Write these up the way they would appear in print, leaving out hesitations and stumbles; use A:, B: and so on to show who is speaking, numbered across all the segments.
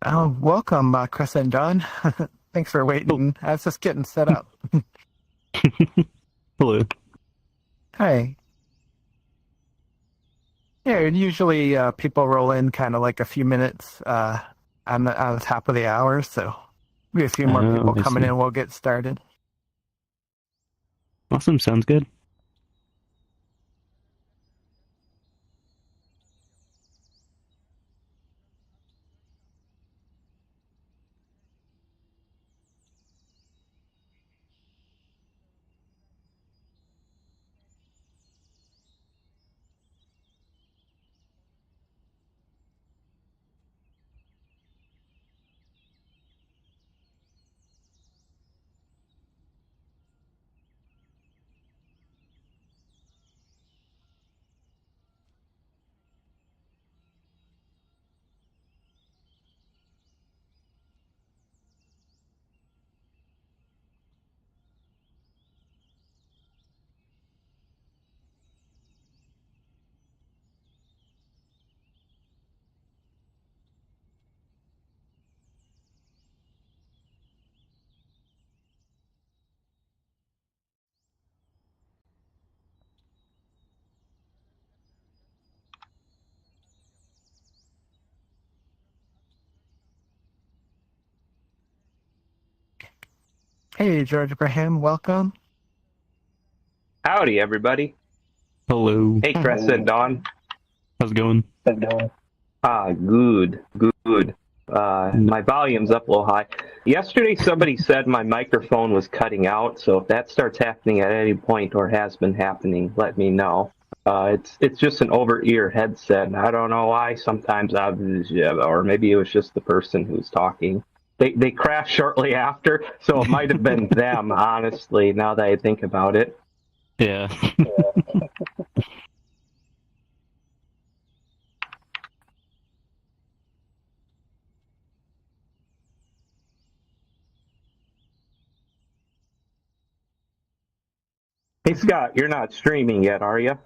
A: Welcome, Chris and Don. Thanks for waiting. I was just getting set up.
B: Hello.
A: Hi. Yeah, and usually people roll in kind of like a few minutes on the top of the hour, so we have a few more people
B: I
A: coming
B: see.
A: in. We'll get started.
B: Awesome. Sounds good.
A: Hey, George Abraham, welcome.
C: Howdy, everybody.
B: Hello.
C: Hey, Crescent Dawn.
B: How's it going?
C: Good, good. My volume's up a little high. Yesterday, somebody said my microphone was cutting out, so if that starts happening at any point or has been happening, let me know. It's just an over-ear headset, and I don't know why. Sometimes or maybe it was just the person who's talking. They crashed shortly after, so it might have been them, honestly, now that I think about it.
B: Yeah.
C: Hey, Scott, you're not streaming yet, are you?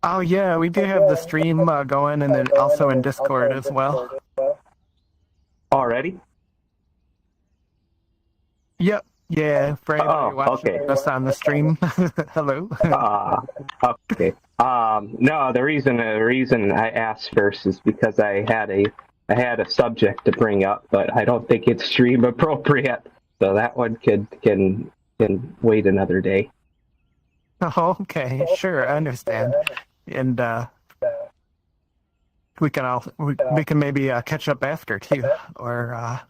A: Oh, yeah, we do have the stream going and then also in Discord as well.
C: Already?
A: Yep. Yeah, for anybody watching
C: okay.
A: us on the stream. Hello.
C: Okay. No, the reason I asked first is because I had a subject to bring up, but I don't think it's stream appropriate. So that one can wait another day.
A: Oh, okay, sure, I understand. And we can maybe catch up after too, or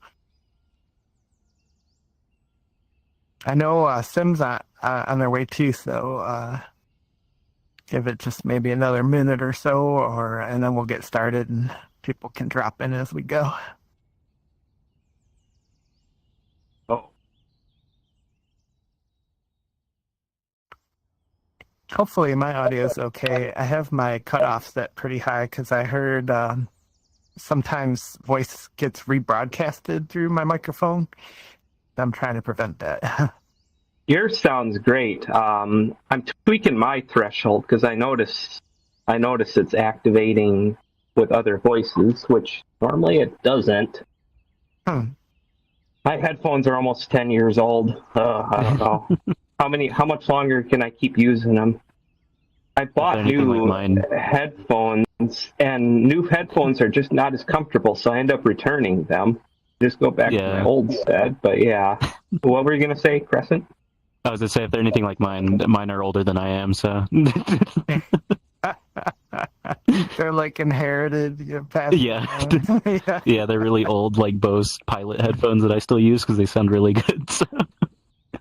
A: I know Sim's on their way too, so give it just maybe another minute or so, and then we'll get started and people can drop in as we go.
C: Oh.
A: Hopefully my audio is okay. I have my cutoff set pretty high because I heard sometimes voice gets rebroadcasted through my microphone. I'm trying to prevent that.
C: Yours sounds great. I'm tweaking my threshold because I notice it's activating with other voices, which normally it doesn't. My headphones are almost 10 years old. I don't know. How much longer can I keep using them? I bought new headphones, and new headphones are just not as comfortable, so I end up returning them. Just go back to my old set, but yeah. What were you going to say, Crescent?
B: I was going to say, if they're anything like mine are older than I am, so...
A: They're like inherited.
B: Yeah. Yeah, they're really old, like Bose Pilot headphones that I still use because they sound really good. So.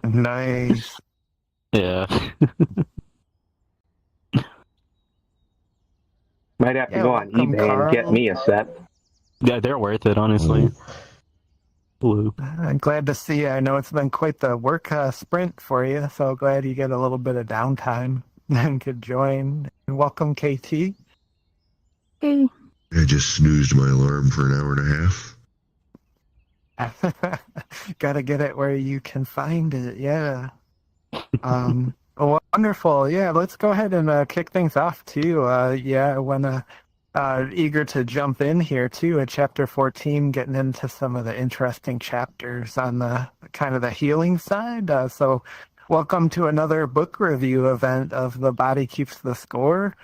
A: Nice.
B: Yeah.
C: Might have to go on eBay and get me a set.
B: Yeah, they're worth it, honestly. Blue.
A: I'm glad to see you. I know it's been quite the work sprint for you, so glad you get a little bit of downtime and could join. And welcome, KT.
B: Hey.
D: I just snoozed my alarm for an hour and a
A: half. Gotta get it where you can find it, yeah. Well, wonderful. Yeah, let's go ahead and kick things off too. Yeah, I want to eager to jump in here too at chapter 14, getting into some of the interesting chapters on the kind of the healing side. So welcome to another book review event of The Body Keeps the Score.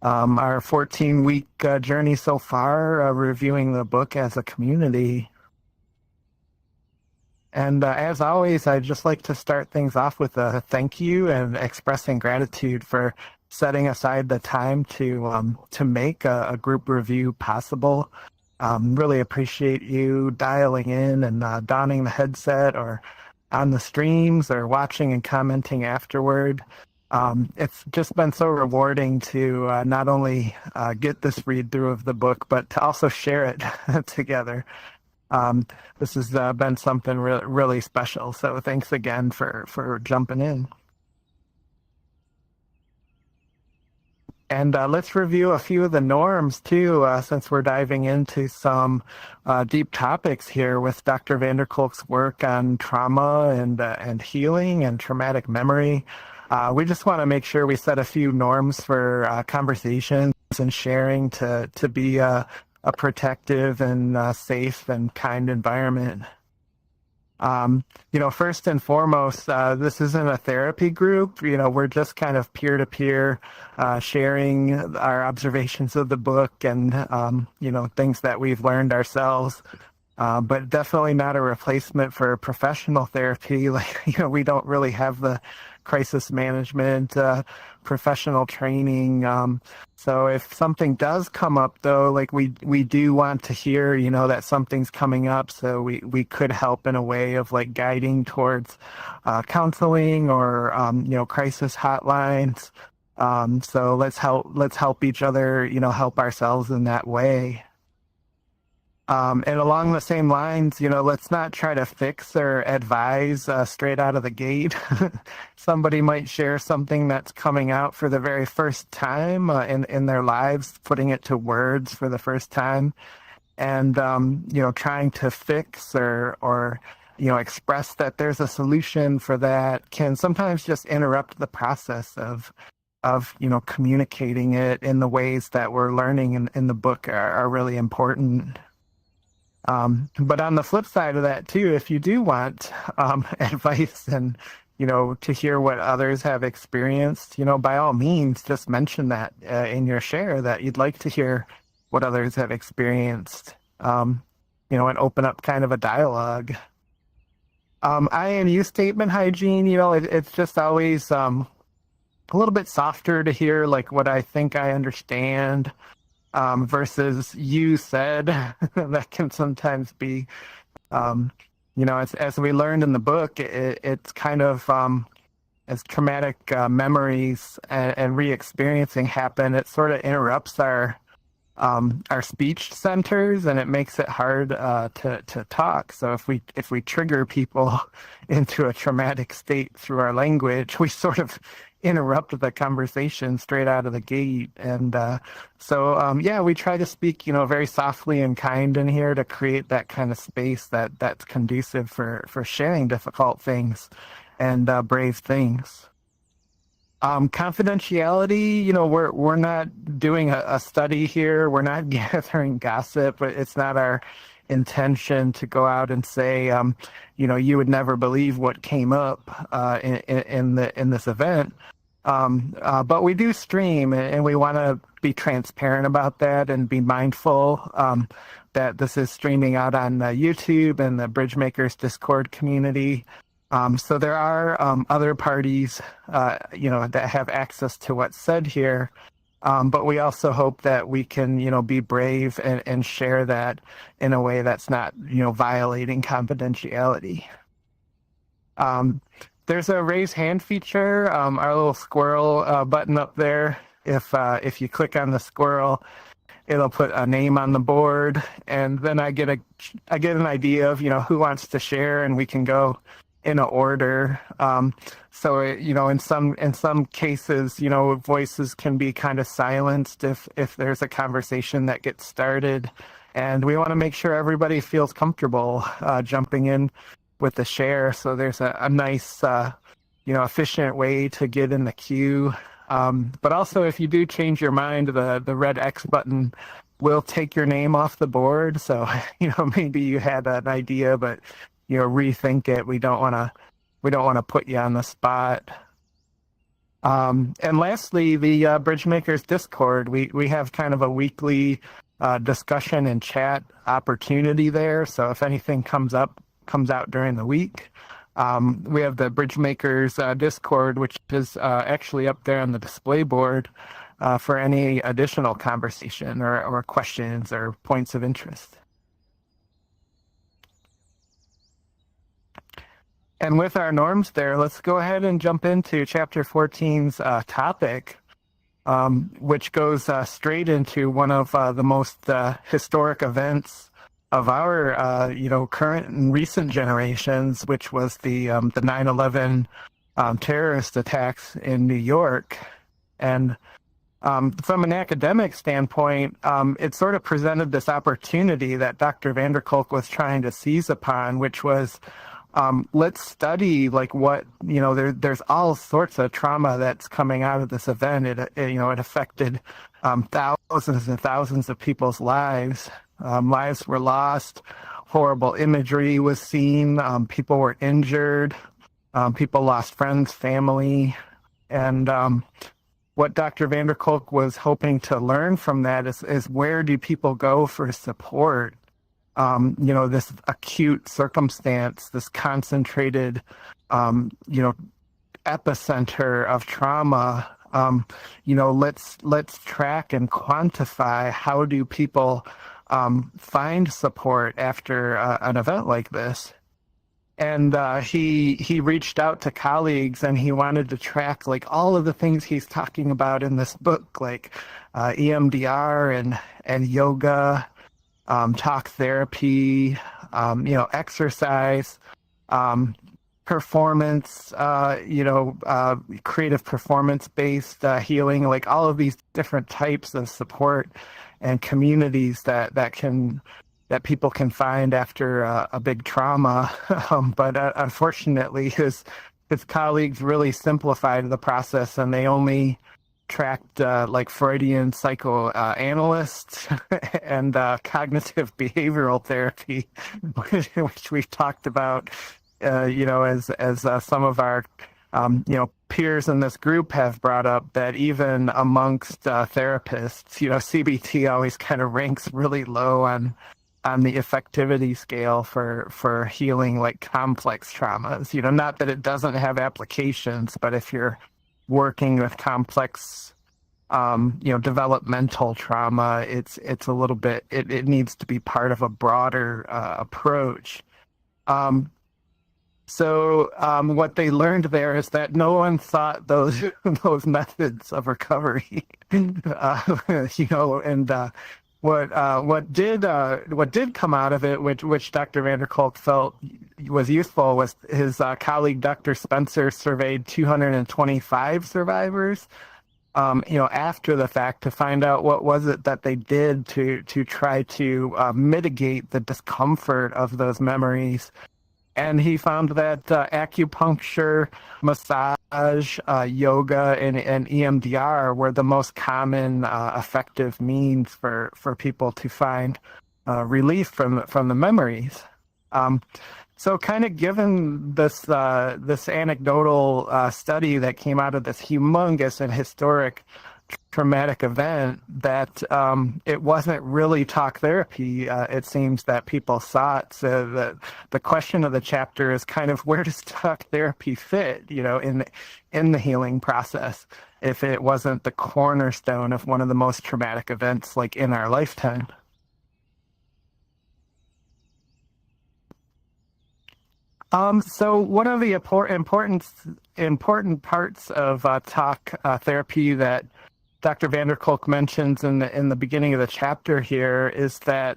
A: Our 14-week journey so far, reviewing the book as a community. And as always, I'd just like to start things off with a thank you and expressing gratitude for setting aside the time to make a group review possible. Really appreciate you dialing in and donning the headset or on the streams or watching and commenting afterward. It's just been so rewarding to not only get this read through of the book, but to also share it together. This has been something really special. So thanks again for jumping in. And let's review a few of the norms too, since we're diving into some deep topics here with Dr. van der Kolk's work on trauma and healing and traumatic memory. We just want to make sure we set a few norms for conversations and sharing to be a protective and safe and kind environment. First and foremost, this isn't a therapy group. We're just kind of peer-to-peer sharing our observations of the book and, things that we've learned ourselves. But definitely not a replacement for professional therapy. We don't really have the crisis management, professional training. So if something does come up, though, we do want to hear, that something's coming up. So we could help in a way of guiding towards counseling or, crisis hotlines. So let's help each other, help ourselves in that way. And along the same lines, let's not try to fix or advise straight out of the gate. Somebody might share something that's coming out for the very first time in their lives, putting it to words for the first time, and trying to fix or express that there's a solution for that can sometimes just interrupt the process of communicating it in the ways that we're learning in the book are really important. But on the flip side of that too, if you do want advice and to hear what others have experienced, by all means, just mention that in your share that you'd like to hear what others have experienced, and open up kind of a dialogue. INU statement hygiene, it's just always a little bit softer to hear what I think I understand. Versus you said. That can sometimes be, as we learned in the book, it's kind of as traumatic memories and re-experiencing happen, it sort of interrupts our speech centers and it makes it hard to talk. So if we trigger people into a traumatic state through our language, we sort of interrupt the conversation straight out of the gate. And we try to speak, very softly and kind in here to create that kind of space that's conducive for sharing difficult things and brave things. Confidentiality, we're not doing a study here. We're not gathering gossip. It's not our intention to go out and say, you would never believe what came up in this event. But we do stream, and we want to be transparent about that and be mindful that this is streaming out on YouTube and the Bridgemakers Discord community. So there are other parties, that have access to what's said here. But we also hope that we can, be brave and share that in a way that's not, violating confidentiality. There's a raise hand feature, our little squirrel button up there. If you click on the squirrel, it'll put a name on the board, and then I get an idea of who wants to share, and we can go in a order. So in some cases, voices can be kind of silenced if there's a conversation that gets started, and we want to make sure everybody feels comfortable jumping in with the share. So there's a nice, efficient way to get in the queue. But also, if you do change your mind, the red X button will take your name off the board. So, maybe you had an idea, but, rethink it. We don't want to put you on the spot. And lastly, the Bridgemakers Discord. We have kind of a weekly discussion and chat opportunity there. So if anything comes out during the week, we have the Bridgemakers Discord, which is actually up there on the display board for any additional conversation or questions or points of interest. And with our norms there, let's go ahead and jump into Chapter 14's topic, which goes straight into one of the most historic events of our, current and recent generations, which was the 9/11 terrorist attacks in New York. And from an academic standpoint, it sort of presented this opportunity that Dr. van der Kolk was trying to seize upon, which was let's study what there's all sorts of trauma that's coming out of this event. It affected thousands and thousands of people's lives. Lives were lost. Horrible imagery was seen. People were injured. People lost friends, family, and what Dr. van der Kolk was hoping to learn from that is where do people go for support? This acute circumstance, this concentrated, epicenter of trauma. Let's track and quantify how do people find support after an event like this. And he reached out to colleagues and he wanted to track all of the things he's talking about in this book, like EMDR and yoga. Talk therapy, exercise, performance, creative performance-based healing, all of these different types of support and communities that people can find after a big trauma. But unfortunately, his colleagues really simplified the process, and they only tracked Freudian psychoanalysts and cognitive behavioral therapy, which we've talked about, as some of our peers in this group have brought up, that even amongst therapists, CBT always kind of ranks really low on the effectivity scale for healing complex traumas. Not that it doesn't have applications, but if you're working with complex, developmental trauma, it's a little bit, it needs to be part of a broader approach. So what they learned there is that no one thought those methods of recovery, what did come out of it, which Dr. van der Kolk felt was useful, was his colleague Dr. Spencer surveyed 225 survivors, after the fact, to find out what was it that they did to try to mitigate the discomfort of those memories. And he found that acupuncture, massage, yoga, and EMDR were the most common effective means for people to find relief from the memories. So kind of given this anecdotal study that came out of this humongous and historic traumatic event, that it wasn't really talk therapy, it seems, that people sought. So the question of the chapter is kind of, where does talk therapy fit, in the healing process, if it wasn't the cornerstone of one of the most traumatic events in our lifetime? So one of the important parts of talk therapy that Dr. van der Kolk mentions in the beginning of the chapter here is that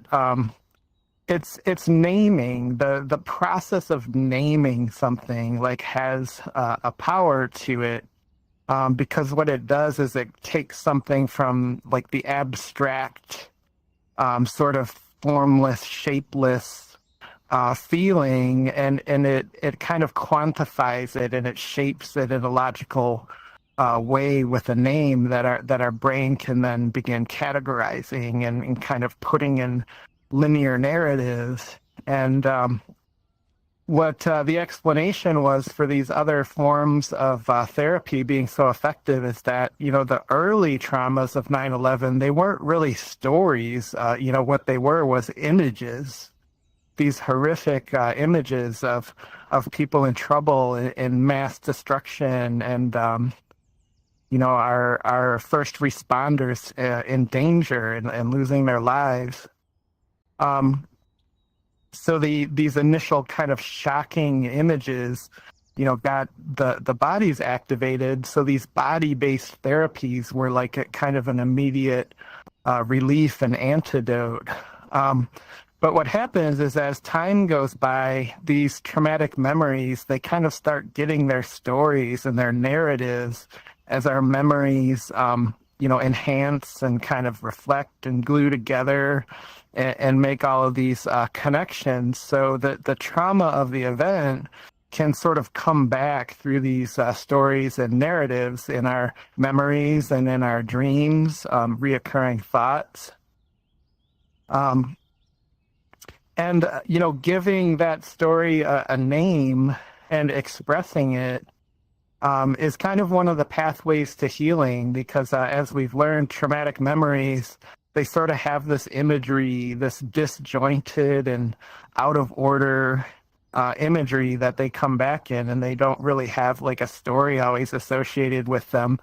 A: it's naming. The process of naming something has a power to it, because what it does is it takes something from the abstract, sort of formless, shapeless feeling, and it kind of quantifies it, and it shapes it in a logical way with a name that our brain can then begin categorizing and kind of putting in linear narratives. And what the explanation was for these other forms of therapy being so effective is that, the early traumas of 9/11, they weren't really stories. What they were was images, these horrific images of people in trouble and mass destruction and, our first responders in danger and losing their lives. So these initial kind of shocking images, got the bodies activated. So these body-based therapies were like a kind of an immediate relief and antidote. But what happens is as time goes by, these traumatic memories, they kind of start getting their stories and their narratives as our memories, enhance and kind of reflect and glue together and make all of these connections, so that the trauma of the event can sort of come back through these stories and narratives in our memories and in our dreams, reoccurring thoughts. Giving that story a name and expressing it is kind of one of the pathways to healing, because as we've learned, traumatic memories, they sort of have this imagery, this disjointed and out of order imagery that they come back in, and they don't really have like a story always associated with them.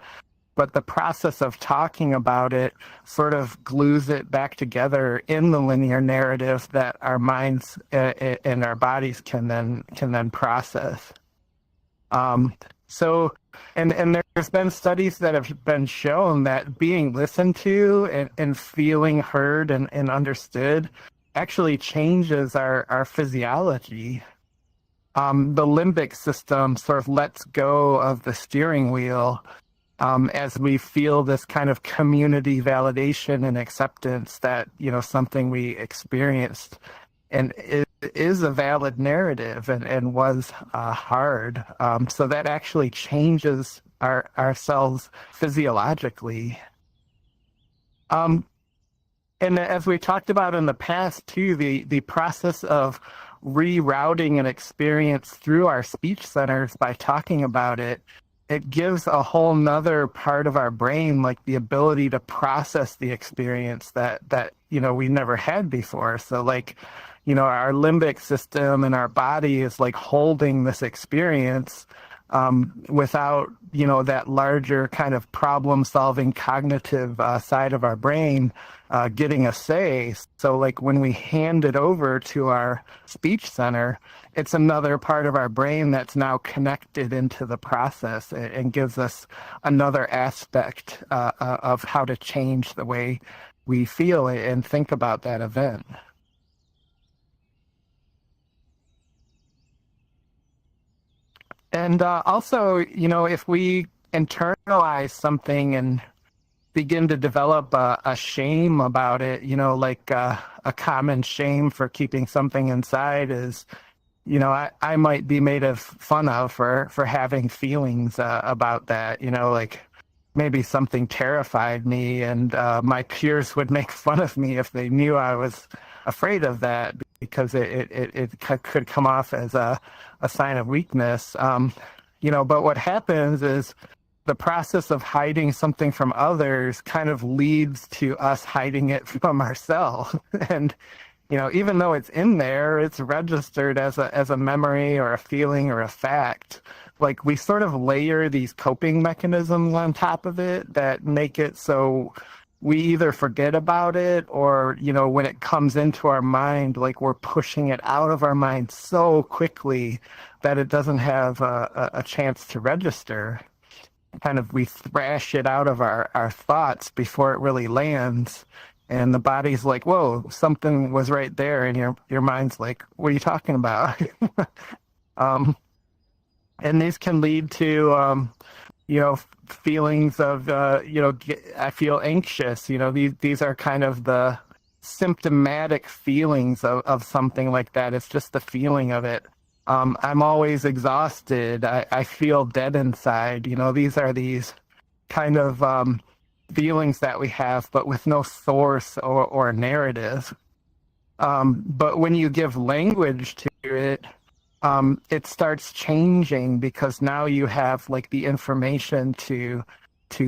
A: But the process of talking about it sort of glues it back together in the linear narrative that our minds and our bodies can then process. And there's been studies that have been shown that being listened to and feeling heard and understood actually changes our physiology. The limbic system sort of lets go of the steering wheel as we feel this kind of community validation and acceptance that, something we experienced and it is a valid narrative and was hard. So that actually changes ourselves physiologically. And as we talked about in the past too, the process of rerouting an experience through our speech centers by talking about it, it gives a whole nother part of our brain, like the ability to process the experience that we never had before. So like, our limbic system and our body is like holding this experience without, that larger kind of problem-solving cognitive side of our brain getting a say. So like when we hand it over to our speech center, it's another part of our brain that's now connected into the process and gives us another aspect of how to change the way we feel and think about that event. And also, if we internalize something and begin to develop a shame about it, like a common shame for keeping something inside is, I might be made of fun of for having feelings about that, like maybe something terrified me and my peers would make fun of me if they knew I was afraid of that, because it could come off as a sign of weakness. But what happens is the process of hiding something from others kind of leads to us hiding it from ourselves. And, even though it's in there, it's registered as a memory or a feeling or a fact. Like we sort of layer these coping mechanisms on top of it that make it so we either forget about it or, when it comes into our mind, like we're pushing it out of our mind so quickly that it doesn't have a chance to register. Kind of we thrash it out of our thoughts before it really lands. And the body's like, whoa, something was right there. And your mind's like, what are you talking about? And these can lead to, feelings of, I feel anxious. These are kind of the symptomatic feelings of something like that. It's just the feeling of it. I'm always exhausted. I feel dead inside. These are these kind of feelings that we have, but with no source or narrative. But when you give language to it, it starts changing because now you have like the information to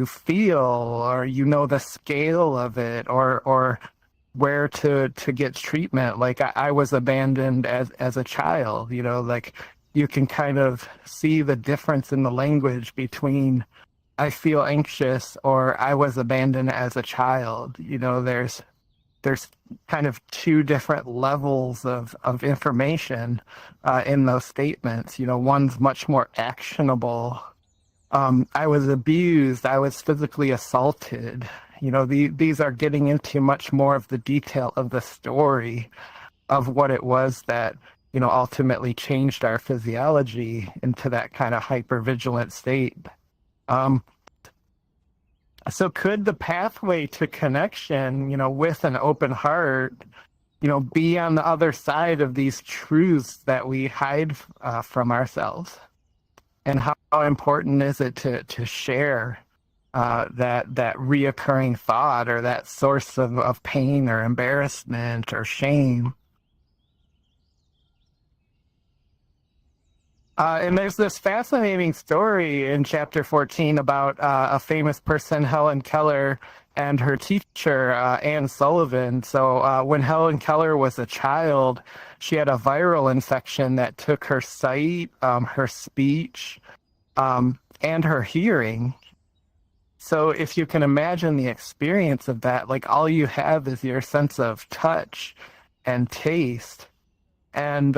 A: feel, or you know the scale of it, or where to get treatment. Like I was abandoned as a child, you know, like you can kind of see the difference in the language between I feel anxious or I was abandoned as a child. You know, there's kind of two different levels of information in those statements. You know, one's much more actionable. I was abused. I was physically assaulted. You know, these are getting into much more of the detail of the story of what it was that, you know, ultimately changed our physiology into that kind of hypervigilant state. So could the pathway to connection, you know, with an open heart, you know, be on the other side of these truths that we hide from ourselves? And how important is it to share that reoccurring thought or that source of pain or embarrassment or shame? And there's this fascinating story in chapter 14 about a famous person, Helen Keller, and her teacher, Anne Sullivan. So when Helen Keller was a child, she had a viral infection that took her sight, her speech, and her hearing. So if you can imagine the experience of that, like all you have is your sense of touch and taste. And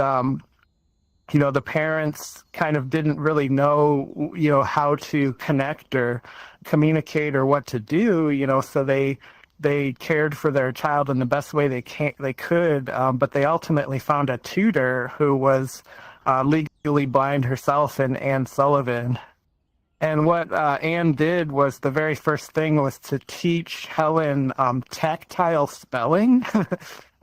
A: you know, the parents kind of didn't really know, you know, how to connect or communicate or what to do, you know, so they cared for their child in the best way they could, but they ultimately found a tutor who was legally blind herself, and Anne Sullivan. And what Anne did was the very first thing was to teach Helen tactile spelling.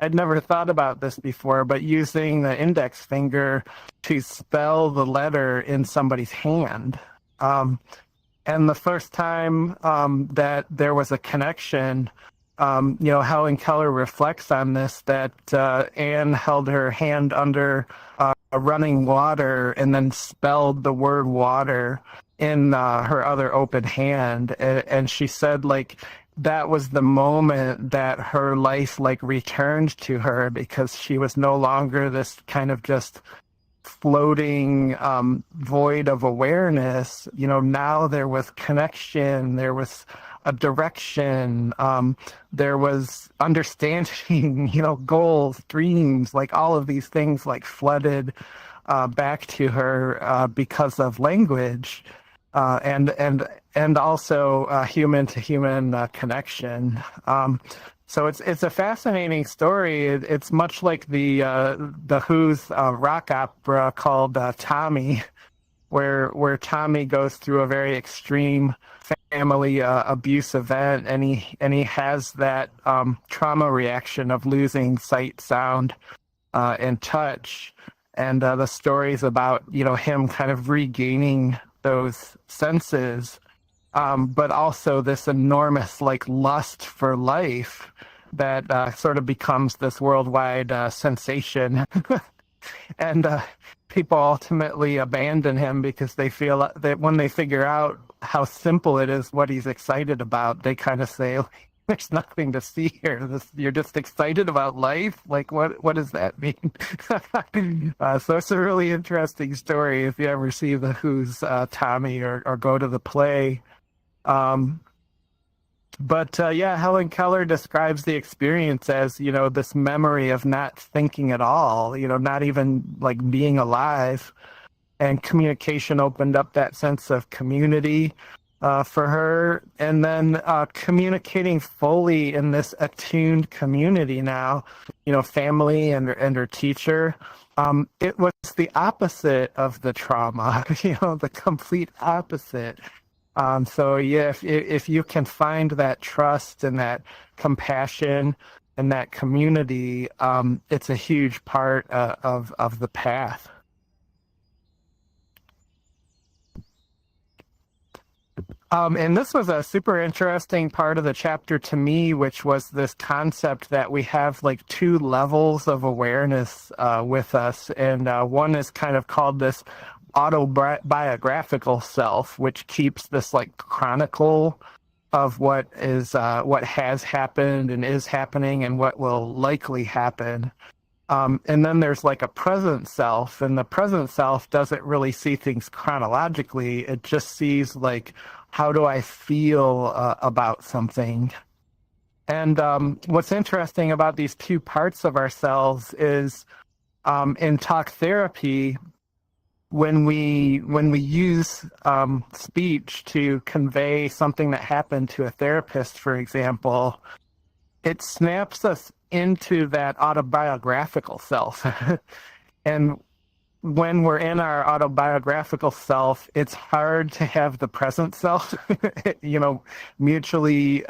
A: I'd never thought about this before, but using the index finger to spell the letter in somebody's hand. And the first time that there was a connection, you know, Helen Keller reflects on this, that Anne held her hand under running water and then spelled the word water in her other open hand. And she said, like, that was the moment that her life like returned to her, because she was no longer this kind of just floating void of awareness. You know, now there was connection, there was a direction, there was understanding, you know, goals, dreams, like all of these things like flooded back to her because of language. And also human to human connection. So it's a fascinating story. It's much like the Who's rock opera called Tommy, where Tommy goes through a very extreme family abuse event, and he has that trauma reaction of losing sight, sound, and touch. And the story's about, you know, him kind of regaining those senses, but also this enormous like lust for life that sort of becomes this worldwide sensation. And people ultimately abandon him because they feel that when they figure out how simple it is, what he's excited about, they kind of say, there's nothing to see here. You're just excited about life? Like, what does that mean? So it's a really interesting story if you ever see the Who's Tommy or go to the play. But yeah, Helen Keller describes the experience as, you know, this memory of not thinking at all, you know, not even like being alive. And communication opened up that sense of community for her, and then communicating fully in this attuned community now, you know, family and her teacher. It was the opposite of the trauma, you know, the complete opposite. So yeah, if you can find that trust and that compassion and that community, it's a huge part of the path. And this was a super interesting part of the chapter to me, which was this concept that we have like two levels of awareness with us. And one is kind of called this autobiographical self, which keeps this like chronicle of what has happened and is happening and what will likely happen. And then there's like a present self, and the present self doesn't really see things chronologically. It just sees like, how do I feel about something? And what's interesting about these two parts of ourselves is in talk therapy, when we use speech to convey something that happened to a therapist, for example, it snaps us into that autobiographical self. And when we're in our autobiographical self, it's hard to have the present self, mutually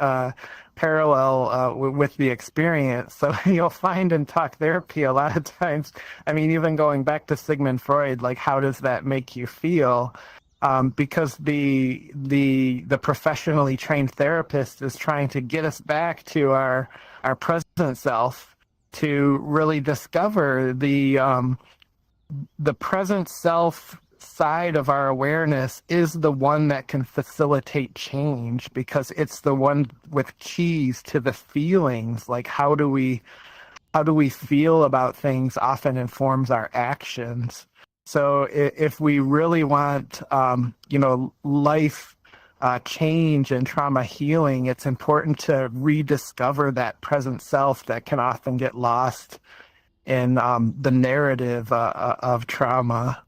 A: parallel with the experience. So you'll find in talk therapy a lot of times, I mean, even going back to Sigmund Freud, like, how does that make you feel? Because the professionally trained therapist is trying to get us back to our present self to really discover the present self side of our awareness is the one that can facilitate change, because it's the one with keys to the feelings. Like, how do we feel about things often informs our actions. So if we really want, life change and trauma healing, it's important to rediscover that present self that can often get lost in the narrative of trauma.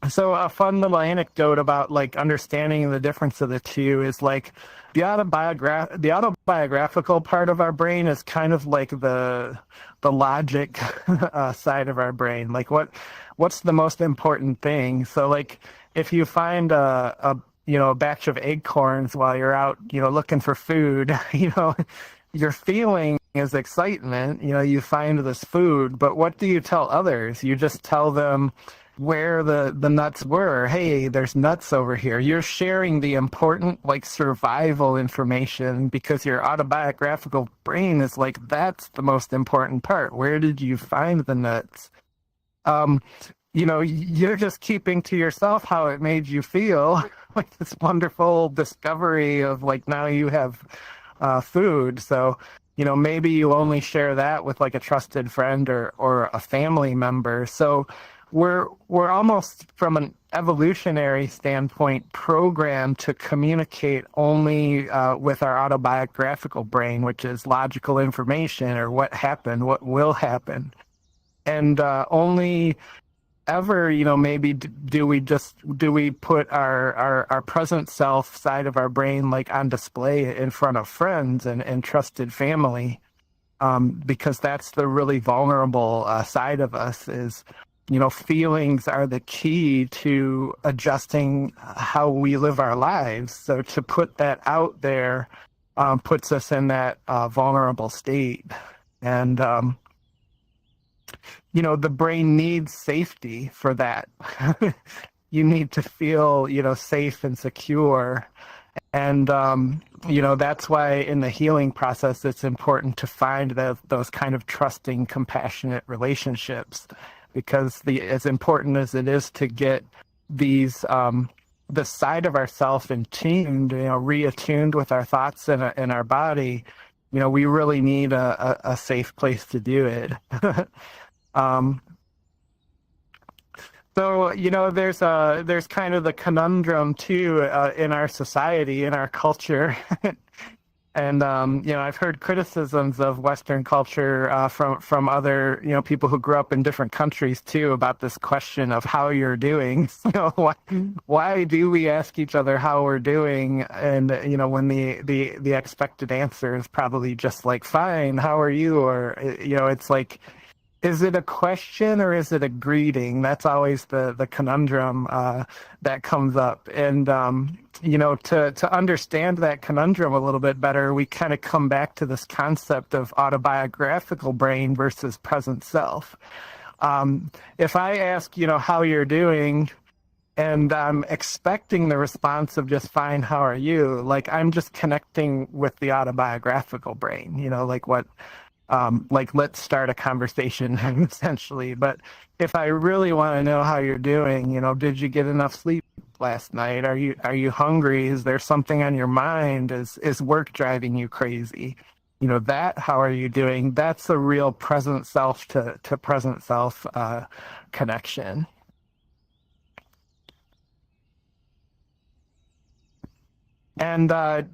A: So a fun little anecdote about like understanding the difference of the two is like the autobiographical part of our brain is kind of like the logic side of our brain. Like what's the most important thing? So like if you find a batch of acorns while you're out, looking for food, your feeling is excitement. You find this food, but what do you tell others? You just tell them where the nuts were. Hey, there's nuts over here. You're sharing the important like survival information, because your autobiographical brain is like, that's the most important part. Where did you find the nuts? You're just keeping to yourself how it made you feel, like this wonderful discovery of like, now you have food. So, maybe you only share that with like a trusted friend or a family member. So we're almost, from an evolutionary standpoint, programmed to communicate only with our autobiographical brain, which is logical information, or what happened, what will happen. And only ever, maybe do we put our present self side of our brain like on display in front of friends and trusted family, because that's the really vulnerable side of us. Is feelings are the key to adjusting how we live our lives. So to put that out there puts us in that vulnerable state. And the brain needs safety for that. You need to feel, safe and secure. And, that's why in the healing process, it's important to find those kind of trusting, compassionate relationships, because as important as it is to get these, the side of ourself in tuned, reattuned with our thoughts and our body, we really need a safe place to do it. So, there's kind of the conundrum too in our society, in our culture. And, I've heard criticisms of Western culture from other, people who grew up in different countries too, about this question of how you're doing. Why do we ask each other how we're doing? And, when the expected answer is probably just like, fine, how are you? Or, it's like, is it a question or is it a greeting? That's always the conundrum that comes up. And, to understand that conundrum a little bit better, we kind of come back to this concept of autobiographical brain versus present self. If I ask, how you're doing, and I'm expecting the response of just fine, how are you? Like I'm just connecting with the autobiographical brain, like what like let's start a conversation essentially. But if I really want to know how you're doing, did you get enough sleep last night? Are you hungry? Is there something on your mind? Is work driving you crazy? That, how are you doing? That's a real present self to present self connection. And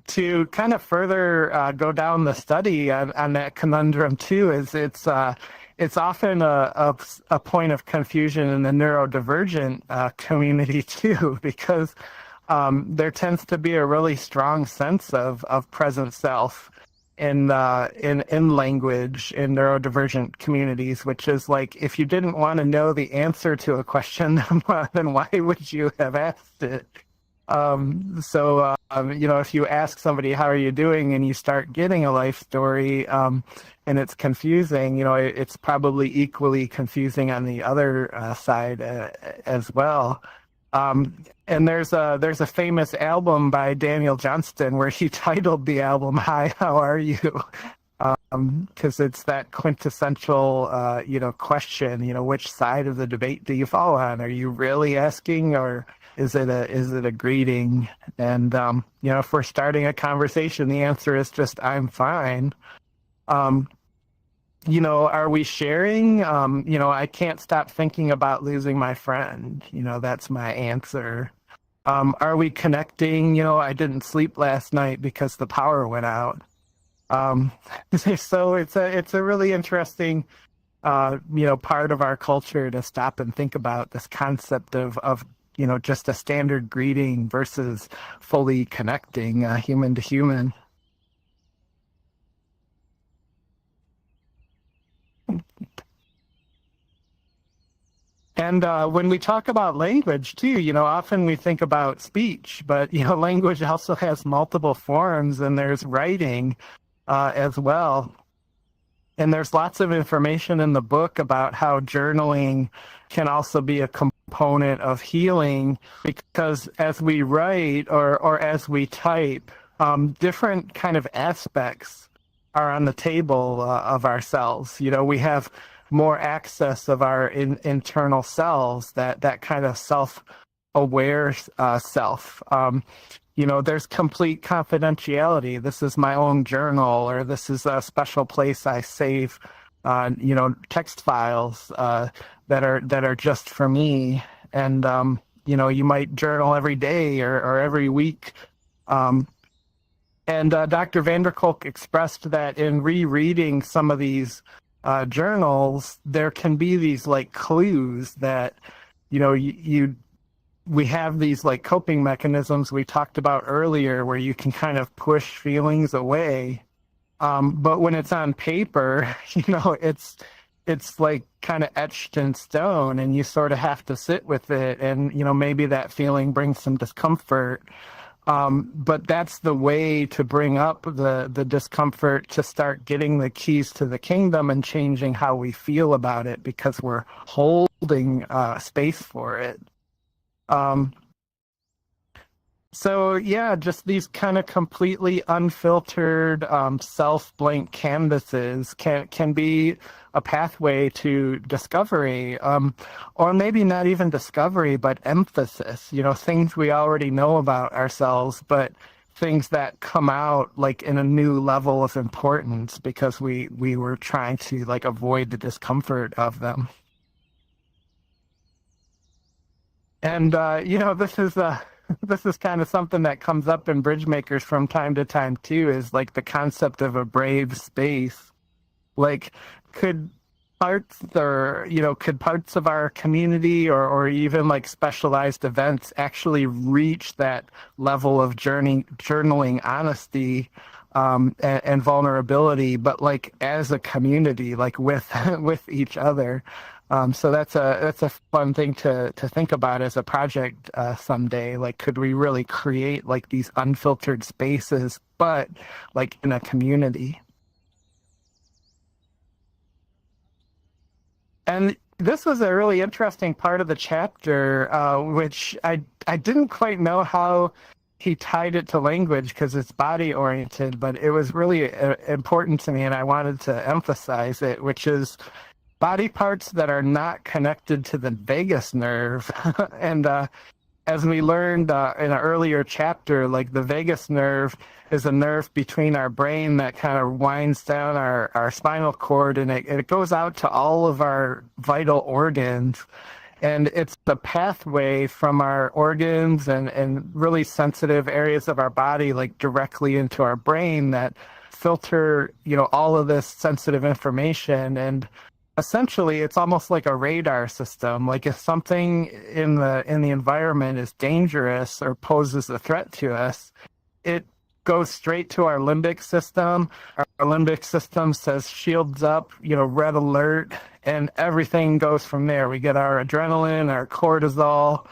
A: to kind of further go down the study on that conundrum too, is it's often a point of confusion in the neurodivergent community too, because there tends to be a really strong sense of present self in language in neurodivergent communities, which is like, if you didn't want to know the answer to a question, then why would you have asked it? If you ask somebody, how are you doing? And you start getting a life story, and it's confusing, it's probably equally confusing on the other side as well. And there's a famous album by Daniel Johnston where he titled the album, Hi, How Are You? Because it's that quintessential, question, which side of the debate do you fall on? Are you really asking, or is it a greeting? And, if we're starting a conversation, the answer is just, I'm fine. Are we sharing? I can't stop thinking about losing my friend. That's my answer. Are we connecting? I didn't sleep last night because the power went out. So it's a really interesting, part of our culture to stop and think about this concept of just a standard greeting versus fully connecting human to human. And when we talk about language too, often we think about speech, but language also has multiple forms, and there's writing as well. And there's lots of information in the book about how journaling can also be a component of healing, because as we write or as we type, different kind of aspects are on the table of ourselves. We have more access of our internal selves, that kind of self-aware self. There's complete confidentiality. This is my own journal, or this is a special place I save, text files that are just for me. And you might journal every day or every week. And Dr. van der Kolk expressed that in rereading some of these journals, there can be these like clues that, we have these like coping mechanisms we talked about earlier, where you can kind of push feelings away. But when it's on paper, it's like kind of etched in stone, and you sort of have to sit with it. And, maybe that feeling brings some discomfort. But that's the way to bring up the discomfort, to start getting the keys to the kingdom and changing how we feel about it, because we're holding space for it. So yeah, just these kind of completely unfiltered self-blank canvases can be a pathway to discovery, or maybe not even discovery, but emphasis, things we already know about ourselves, but things that come out like in a new level of importance because we were trying to like avoid the discomfort of them. And this is kind of something that comes up in Bridgemakers from time to time too, is like the concept of a brave space. Like, could parts of our community or even like specialized events actually reach that level of journaling honesty and vulnerability, but like as a community, like with each other? So that's a fun thing to think about as a project someday. Like, could we really create like these unfiltered spaces, but like in a community? And this was a really interesting part of the chapter, which I didn't quite know how he tied it to language because it's body oriented, but it was really important to me, and I wanted to emphasize it, which is body parts that are not connected to the vagus nerve. And as we learned in an earlier chapter, like the vagus nerve is a nerve between our brain that kind of winds down our spinal cord, and it goes out to all of our vital organs. And it's the pathway from our organs and really sensitive areas of our body, like directly into our brain, that filter, all of this sensitive information. And essentially, it's almost like a radar system. Like if something in the environment is dangerous or poses a threat to us, it goes straight to our limbic system. Our limbic system says shields up, red alert, and everything goes from there. We get our adrenaline, our cortisol.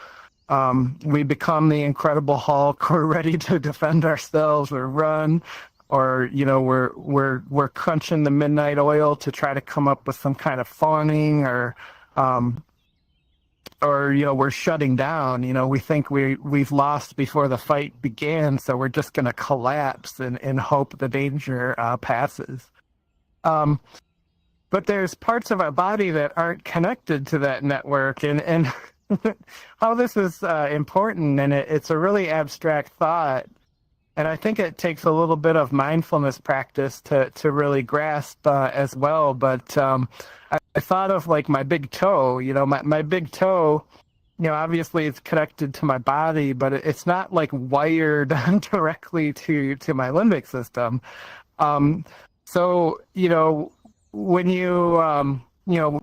A: We become the Incredible Hulk. We're ready to defend ourselves or run, or we're crunching the midnight oil to try to come up with some kind of fawning, or we're shutting down. We think we've lost before the fight began, so we're just going to collapse and hope the danger passes. But there's parts of our body that aren't connected to that network, and how this is important, and it's a really abstract thought. And I think it takes a little bit of mindfulness practice to really grasp as well. But I thought of like my big toe. My big toe, obviously it's connected to my body, but it's not like wired directly to my limbic system. So when you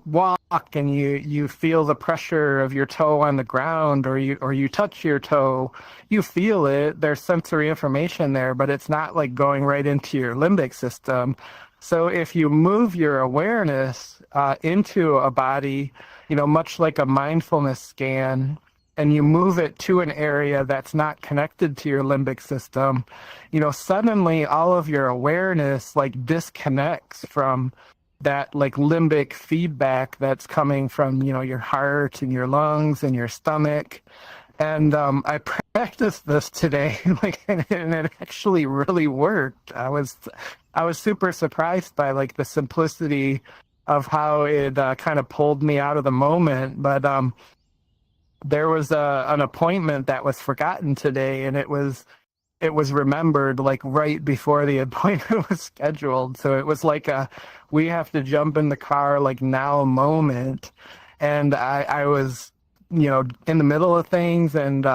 A: walk and you feel the pressure of your toe on the ground, or you touch your toe, you feel it. There's sensory information there, but it's not like going right into your limbic system. So if you move your awareness into a body, much like a mindfulness scan, and you move it to an area that's not connected to your limbic system, suddenly all of your awareness like disconnects from that like limbic feedback that's coming from, your heart and your lungs and your stomach. And I practiced this today, and it actually really worked. I was super surprised by like the simplicity of how it kind of pulled me out of the moment. But there was an appointment that was forgotten today, and it was remembered like right before the appointment was scheduled. So it was like we have to jump in the car like now moment. And I was, in the middle of things, and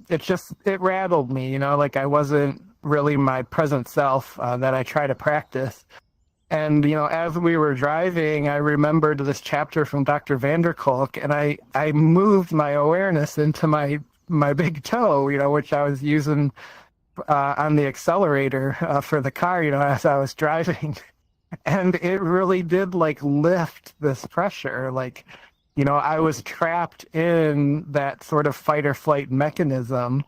A: it rattled me, like I wasn't really my present self that I try to practice. And, as we were driving, I remembered this chapter from Dr. Van der Kolk, and I moved my awareness into my big toe, which I was using on the accelerator for the car, as I was driving. And it really did like lift this pressure. Like, I was trapped in that sort of fight or flight mechanism.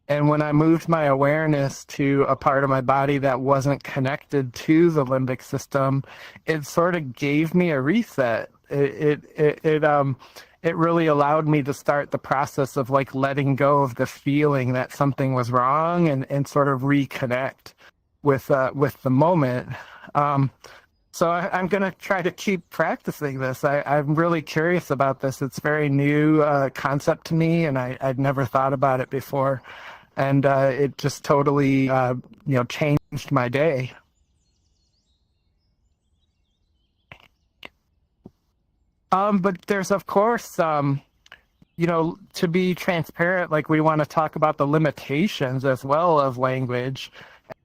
A: And when I moved my awareness to a part of my body that wasn't connected to the limbic system, it sort of gave me a reset. It really allowed me to start the process of like letting go of the feeling that something was wrong, and sort of reconnect with the moment. So I'm going to try to keep practicing this. I'm really curious about this. It's a very new concept to me, and I'd never thought about it before. And it just totally, changed my day. But there's, of course, to be transparent, like we want to talk about the limitations as well of language.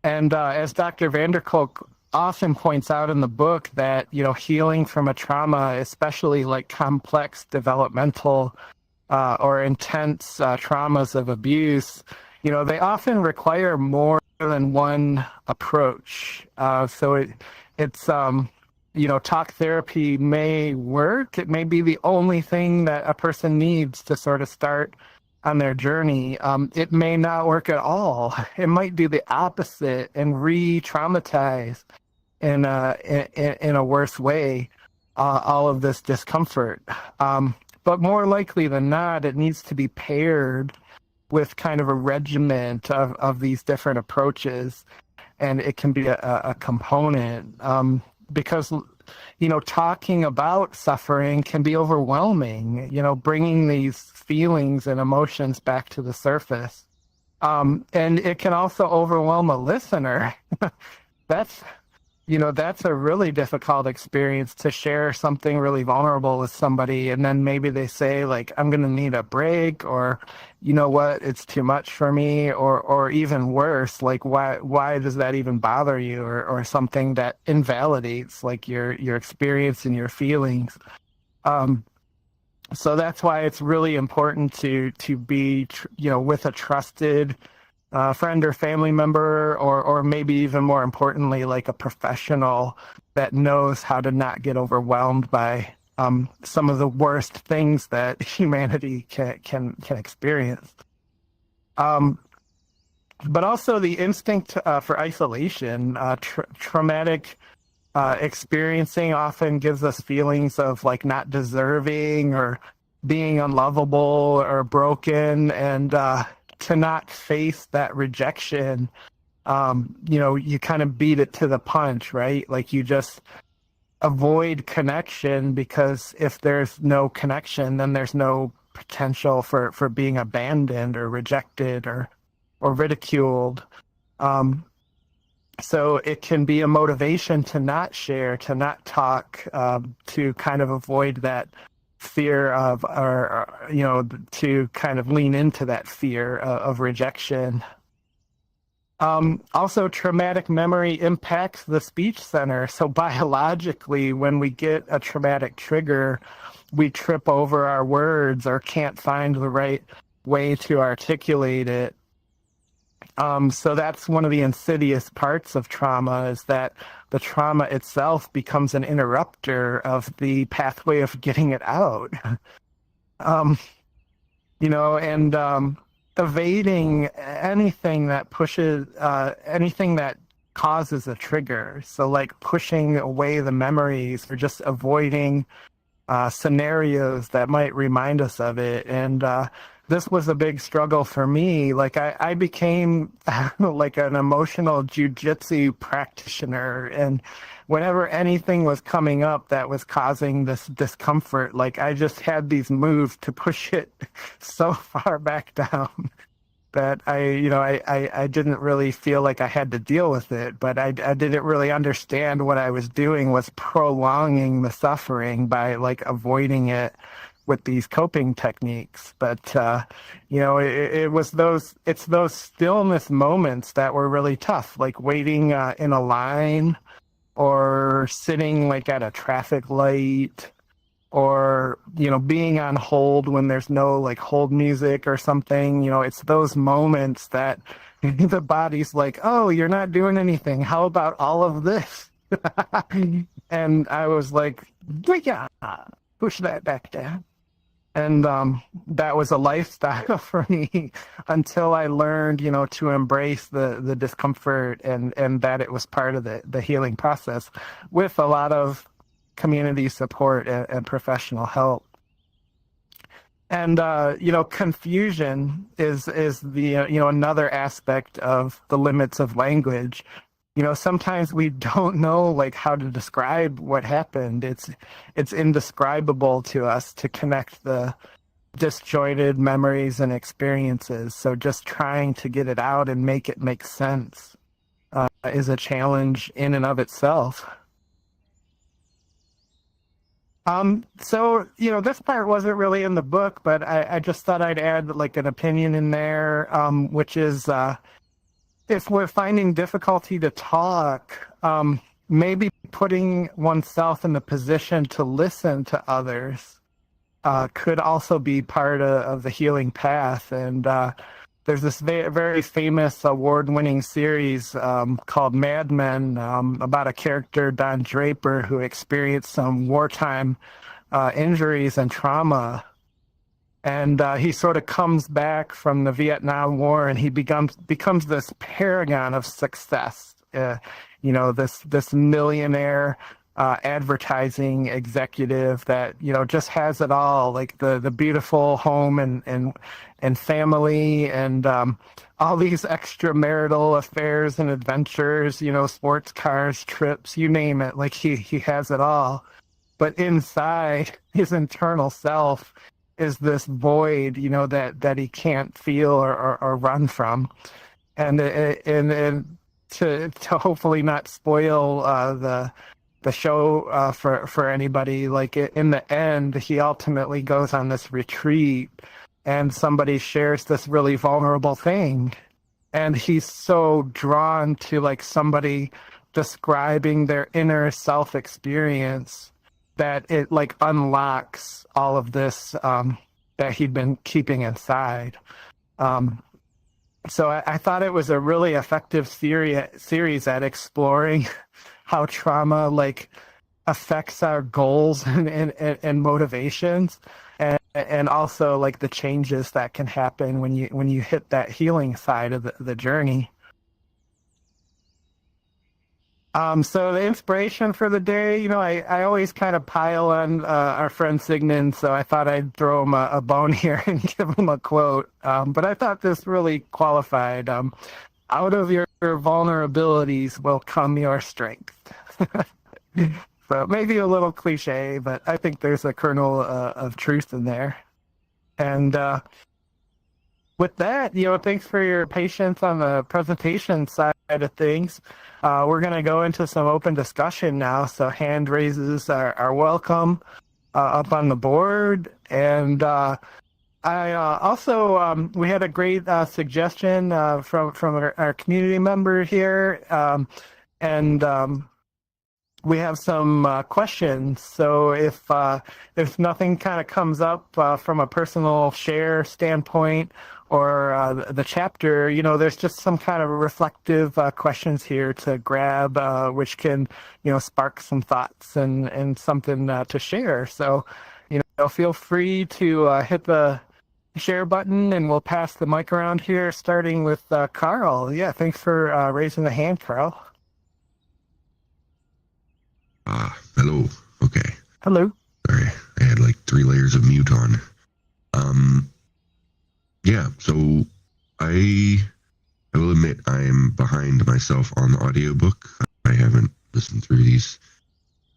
A: And as Dr. Van der Kolk often points out in the book, that, healing from a trauma, especially like complex developmental or intense traumas of abuse, they often require more than one approach. So it's talk therapy may work. It may be the only thing that a person needs to sort of start on their journey. It may not work at all. It might do the opposite and re-traumatize in a worse way. all of this discomfort. But more likely than not, it needs to be paired with kind of a regiment of these different approaches, and it can be a component, because talking about suffering can be overwhelming, bringing these feelings and emotions back to the surface, and it can also overwhelm a listener. that's that's a really difficult experience, to share something really vulnerable with somebody, and then maybe they say, like, I'm going to need a break, or, you know what, it's too much for me, or even worse, like, why does that even bother you, or something that invalidates, like, your experience and your feelings. So that's why it's really important to be, with a trusted friend or family member, or maybe even more importantly, like a professional that knows how to not get overwhelmed by some of the worst things that humanity can experience. But also the instinct for isolation. Traumatic experiencing often gives us feelings of, like, not deserving or being unlovable or broken, and to not face that rejection, you kind of beat it to the punch, right? Like, you just avoid connection, because if there's no connection, then there's no potential for being abandoned or rejected or ridiculed. So it can be a motivation to not share, to not talk, to kind of avoid that fear of, or to kind of lean into that fear of rejection. Also, traumatic memory impacts the speech center. So biologically, when we get a traumatic trigger, we trip over our words or can't find the right way to articulate it. So that's one of the insidious parts of trauma, is that the trauma itself becomes an interrupter of the pathway of getting it out. Evading anything that pushes, anything that causes a trigger. So, like, pushing away the memories, or just avoiding scenarios that might remind us of it. And this was a big struggle for me. Like, I became like an emotional jujitsu practitioner, and whenever anything was coming up that was causing this discomfort, like, I just had these moves to push it so far back down that I didn't really feel like I had to deal with it, but I didn't really understand what I was doing was prolonging the suffering by, like, avoiding it with these coping techniques. But it's those stillness moments that were really tough, like waiting in a line, or sitting, like, at a traffic light, or being on hold when there's no, like, hold music or something. It's those moments that the body's like, oh, you're not doing anything, how about all of this? And I was like, yeah, push that back down. And that was a lifestyle for me until I learned, to embrace the discomfort, and that it was part of the healing process, with a lot of community support and professional help. And confusion is the another aspect of the limits of language. Sometimes we don't know, like, how to describe what happened. It's indescribable to us to connect the disjointed memories and experiences. So just trying to get it out and make it make sense is a challenge in and of itself. So, this part wasn't really in the book, but I just thought I'd add, like, an opinion in there, which is, if we're finding difficulty to talk, maybe putting oneself in the position to listen to others could also be part of the healing path. And there's this very famous award-winning series called Mad Men, about a character, Don Draper, who experienced some wartime injuries and trauma. And he sort of comes back from the Vietnam War, and he becomes this paragon of success. This millionaire advertising executive that, you know, just has it all, like the beautiful home and family and all these extramarital affairs and adventures, you know, sports cars, trips, you name it. Like he has it all. But inside his internal self is this void, you know, that he can't feel or run from. And to hopefully not spoil the show for anybody, like in the end, he ultimately goes on this retreat and somebody shares this really vulnerable thing. And he's so drawn to like somebody describing their inner self experience that it like unlocks all of this that he'd been keeping inside. So I thought it was a really effective series at exploring how trauma like affects our goals and motivations, and also like the changes that can happen when you hit that healing side of the journey. So the inspiration for the day, you know, I always kind of pile on our friend Sigmund, so I thought I'd throw him a bone here and give him a quote. But I thought this really qualified. Out of your vulnerabilities will come your strength. So maybe a little cliche, but I think there's a kernel of truth in there. And with that, you know, thanks for your patience on the presentation side of things. We're going to go into some open discussion now. So hand raises are welcome up on the board. And I also, we had a great suggestion from our community member here. And we have some questions. So if nothing kind of comes up from a personal share standpoint or the chapter, you know, there's just some kind of reflective questions here to grab, which can, you know, spark some thoughts and something to share. So, you know, feel free to hit the share button, and we'll pass the mic around here, starting with Carl. Yeah, thanks for raising the hand, Carl.
D: Hello. Okay.
A: Hello.
D: Sorry, I had like 3 layers of mute on. Yeah, so I will admit I am behind myself on the audiobook. I haven't listened through these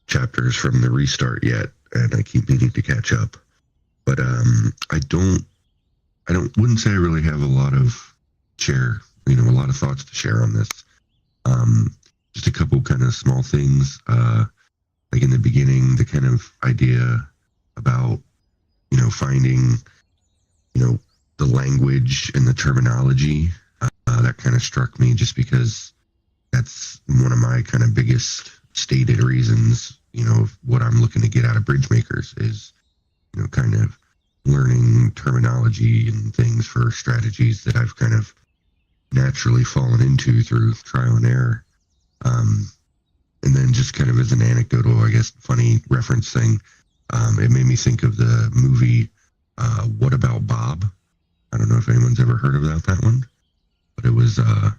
D: chapters from the restart yet, and I keep needing to catch up. But I wouldn't say I really have a lot of a lot of thoughts to share on this. Just a couple kind of small things. Like in the beginning, the kind of idea about, you know, finding, you know, the language and the terminology, that kind of struck me, just because that's one of my kind of biggest stated reasons, you know, what I'm looking to get out of Bridgemakers is, you know, kind of learning terminology and things for strategies that I've kind of naturally fallen into through trial and error. And then just kind of as an anecdotal, I guess, funny reference thing, it made me think of the movie What About Bob? I don't know if anyone's ever heard about that one, but it was a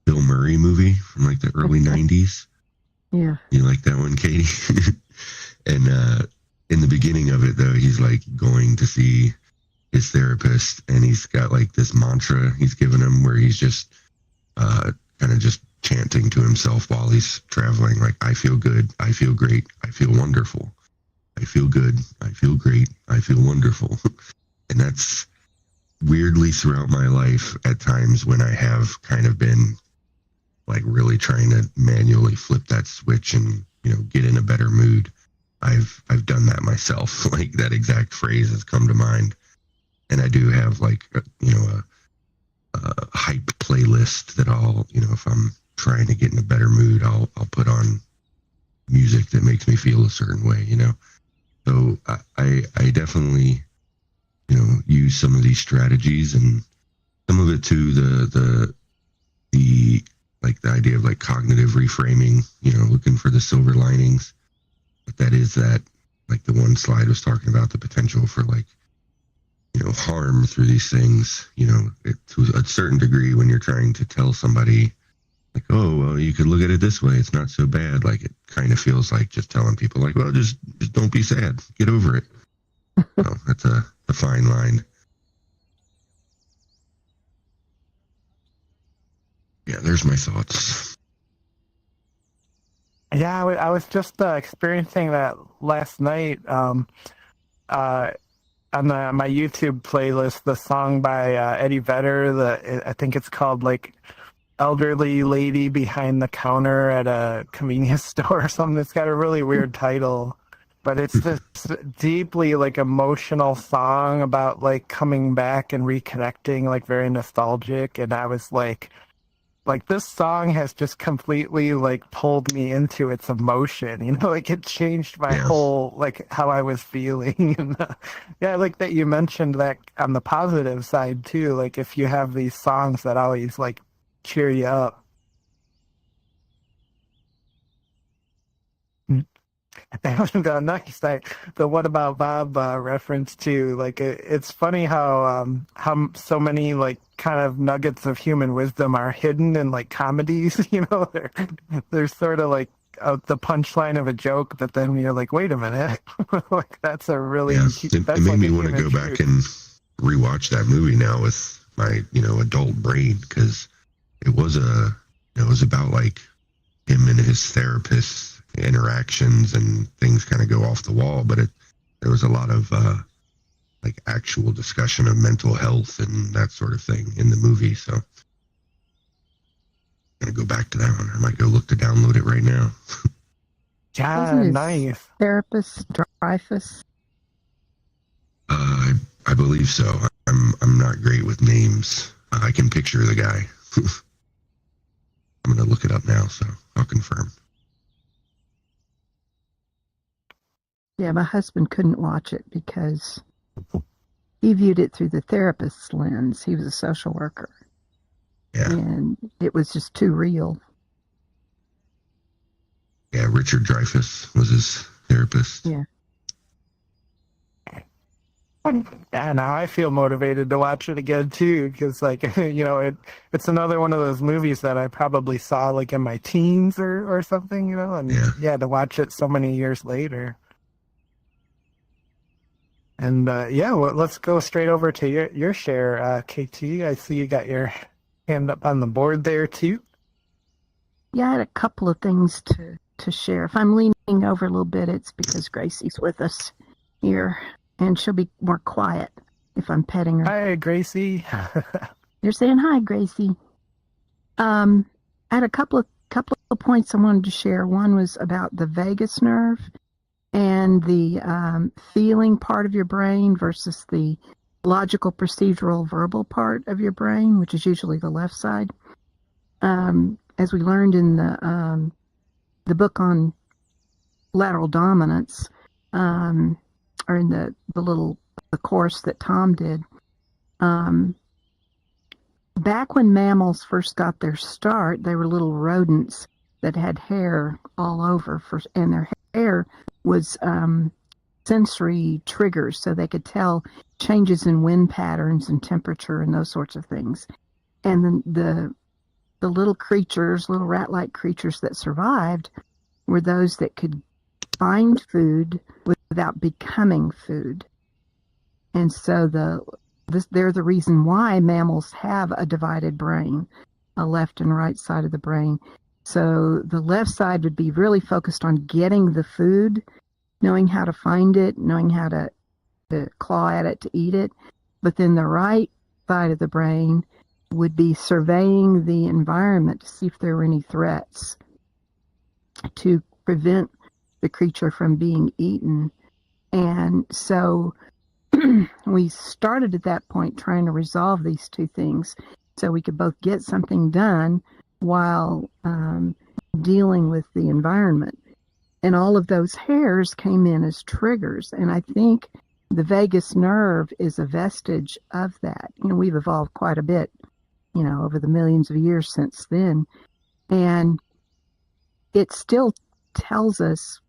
D: Bill Murray movie from like the early 90s.
E: Yeah.
D: You like that one, Katie? And in the beginning of it, though, he's like going to see his therapist, and he's got like this mantra he's given him where he's just kind of just chanting to himself while he's traveling, like, I feel good, I feel great, I feel wonderful, I feel good, I feel great, I feel wonderful. And that's weirdly throughout my life at times when I have kind of been like really trying to manually flip that switch and, you know, get in a better mood. I've done that myself. Like that exact phrase has come to mind. And I do have like, you know, a hype playlist that I'll, you know, if I'm trying to get in a better mood, I'll put on music that makes me feel a certain way, you know? So I definitely, you know, use some of these strategies, and some of it too, the like the idea of like cognitive reframing, you know, looking for the silver linings. But that is that, like the one slide was talking about the potential for like, you know, harm through these things, you know, to a certain degree when you're trying to tell somebody like, oh, well, you could look at it this way. It's not so bad. Like, it kind of feels like just telling people, like, well, just don't be sad. Get over it. So that's a fine line. Yeah, there's my thoughts.
A: Yeah, I was just experiencing that last night. On my YouTube playlist, the song by Eddie Vedder, I think it's called like Elderly Lady Behind the Counter at a Convenience Store or something. It's got a really weird title, but it's this deeply like emotional song about like coming back and reconnecting, like very nostalgic. And I was like this song has just completely like pulled me into its emotion, like it changed my whole, like how I was feeling. And yeah, I like that you mentioned that on the positive side too, like if you have these songs that always like cheer you up. Nice. The What About Bob reference too. Like it's funny how so many like kind of nuggets of human wisdom are hidden in like comedies. They're sort of like the punchline of a joke, but then you're like, wait a minute, like that's a really
D: it made
A: like
D: me want to go back and rewatch that movie now with my adult brain, because it was about like him and his therapist interactions, and things kind of go off the wall, but there was a lot of like actual discussion of mental health and that sort of thing in the movie. So I'm gonna go back to that one. I might go look to download it right now.
A: Yeah, nice.
E: Therapist Dreyfus.
D: I believe so. I'm not great with names. I can picture the guy. I'm gonna look it up now, so I'll confirm.
E: Yeah, my husband couldn't watch it because he viewed it through the therapist's lens. He was a social worker.
D: Yeah.
E: And it was just too real.
D: Yeah, Richard Dreyfuss was his therapist.
E: Yeah.
A: Yeah, now I feel motivated to watch it again too, because like it's another one of those movies that I probably saw like in my teens or something, and to watch it so many years later. And well, let's go straight over to your share, KT. I see you got your hand up on the board there too.
E: Yeah, I had a couple of things to share. If I'm leaning over a little bit, it's because Gracie's with us here, and she'll be more quiet if I'm petting her.
A: Hi, Gracie.
E: You're saying hi, Gracie. I had a couple of points I wanted to share. One was about the vagus nerve and the feeling part of your brain versus the logical, procedural, verbal part of your brain, which is usually the left side. As we learned in the book on lateral dominance, or in the course that Tom did, back when mammals first got their start, they were little rodents that had hair all over, and their hair was sensory triggers, so they could tell changes in wind patterns and temperature and those sorts of things. And then the little creatures, little rat-like creatures that survived, were those that could find food without becoming food. And so they're the reason why mammals have a divided brain, a left and right side of the brain. So the left side would be really focused on getting the food, knowing how to find it, knowing how to claw at it to eat it. But then the right side of the brain would be surveying the environment to see if there were any threats to prevent the creature from being eaten. And so we started at that point trying to resolve these two things so we could both get something done while dealing with the environment. And all of those hairs came in as triggers. And I think the vagus nerve is a vestige of that. We've evolved quite a bit, over the millions of years since then. And it still tells us,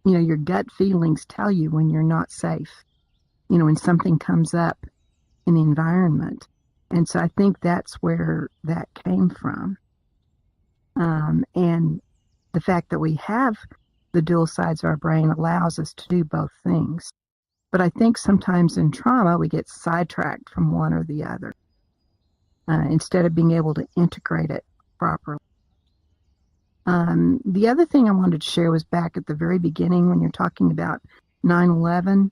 E: your gut feelings tell you when you're not safe, when something comes up in the environment. And so I think that's where that came from. And the fact that we have the dual sides of our brain allows us to do both things. But I think sometimes in trauma, we get sidetracked from one or the other instead of being able to integrate it properly. The other thing I wanted to share was back at the very beginning when you're talking about 9/11.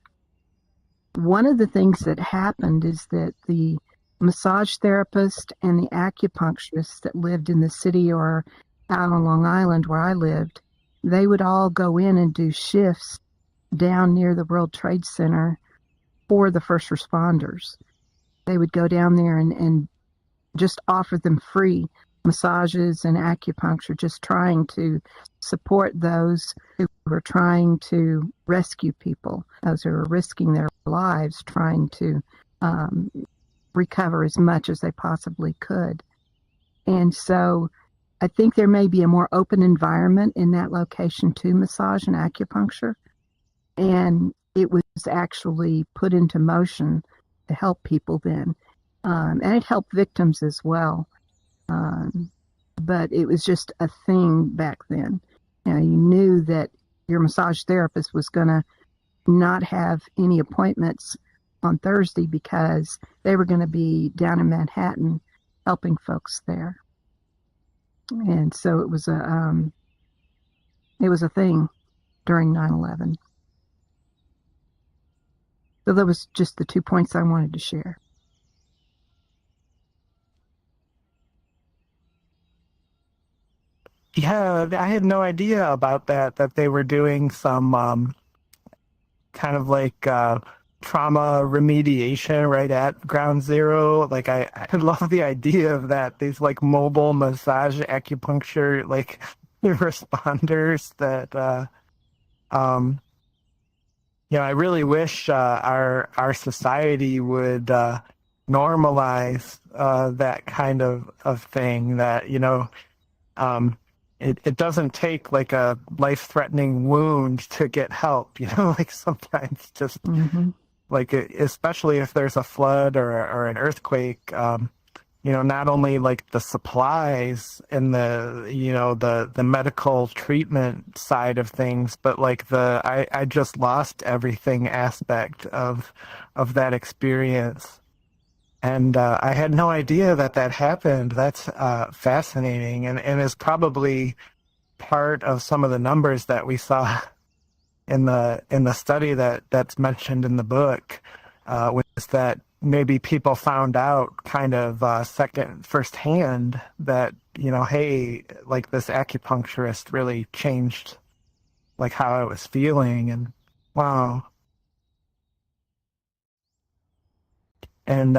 E: One of the things that happened is that the massage therapist and the acupuncturist that lived in the city or out on Long Island where I lived, they would all go in and do shifts down near the World Trade Center for the first responders. They would go down there and just offer them free massages and acupuncture, just trying to support those who were trying to rescue people, those who were risking their lives trying to recover as much as they possibly could. And so I think there may be a more open environment in that location to massage and acupuncture. And it was actually put into motion to help people then. And it helped victims as well. But it was just a thing back then. You know, you knew that your massage therapist was going to not have any appointments on Thursday because they were going to be down in Manhattan helping folks there. And so it was a thing during 9/11. So that was just the 2 points I wanted to share.
A: Yeah, I had no idea about that they were doing some kind of like trauma remediation right at Ground Zero. Like I love the idea of that. These like mobile massage acupuncture like responders that I really wish our society would normalize that kind of thing, that it doesn't take like a life-threatening wound to get help, like sometimes just like, especially if there's a flood or an earthquake, not only like the supplies and the medical treatment side of things, but like I just lost everything aspect of that experience. And I had no idea that happened. That's fascinating, and is probably part of some of the numbers that we saw in the study that's mentioned in the book, was that maybe people found out kind of firsthand that, hey, like this acupuncturist really changed like how I was feeling, and wow. And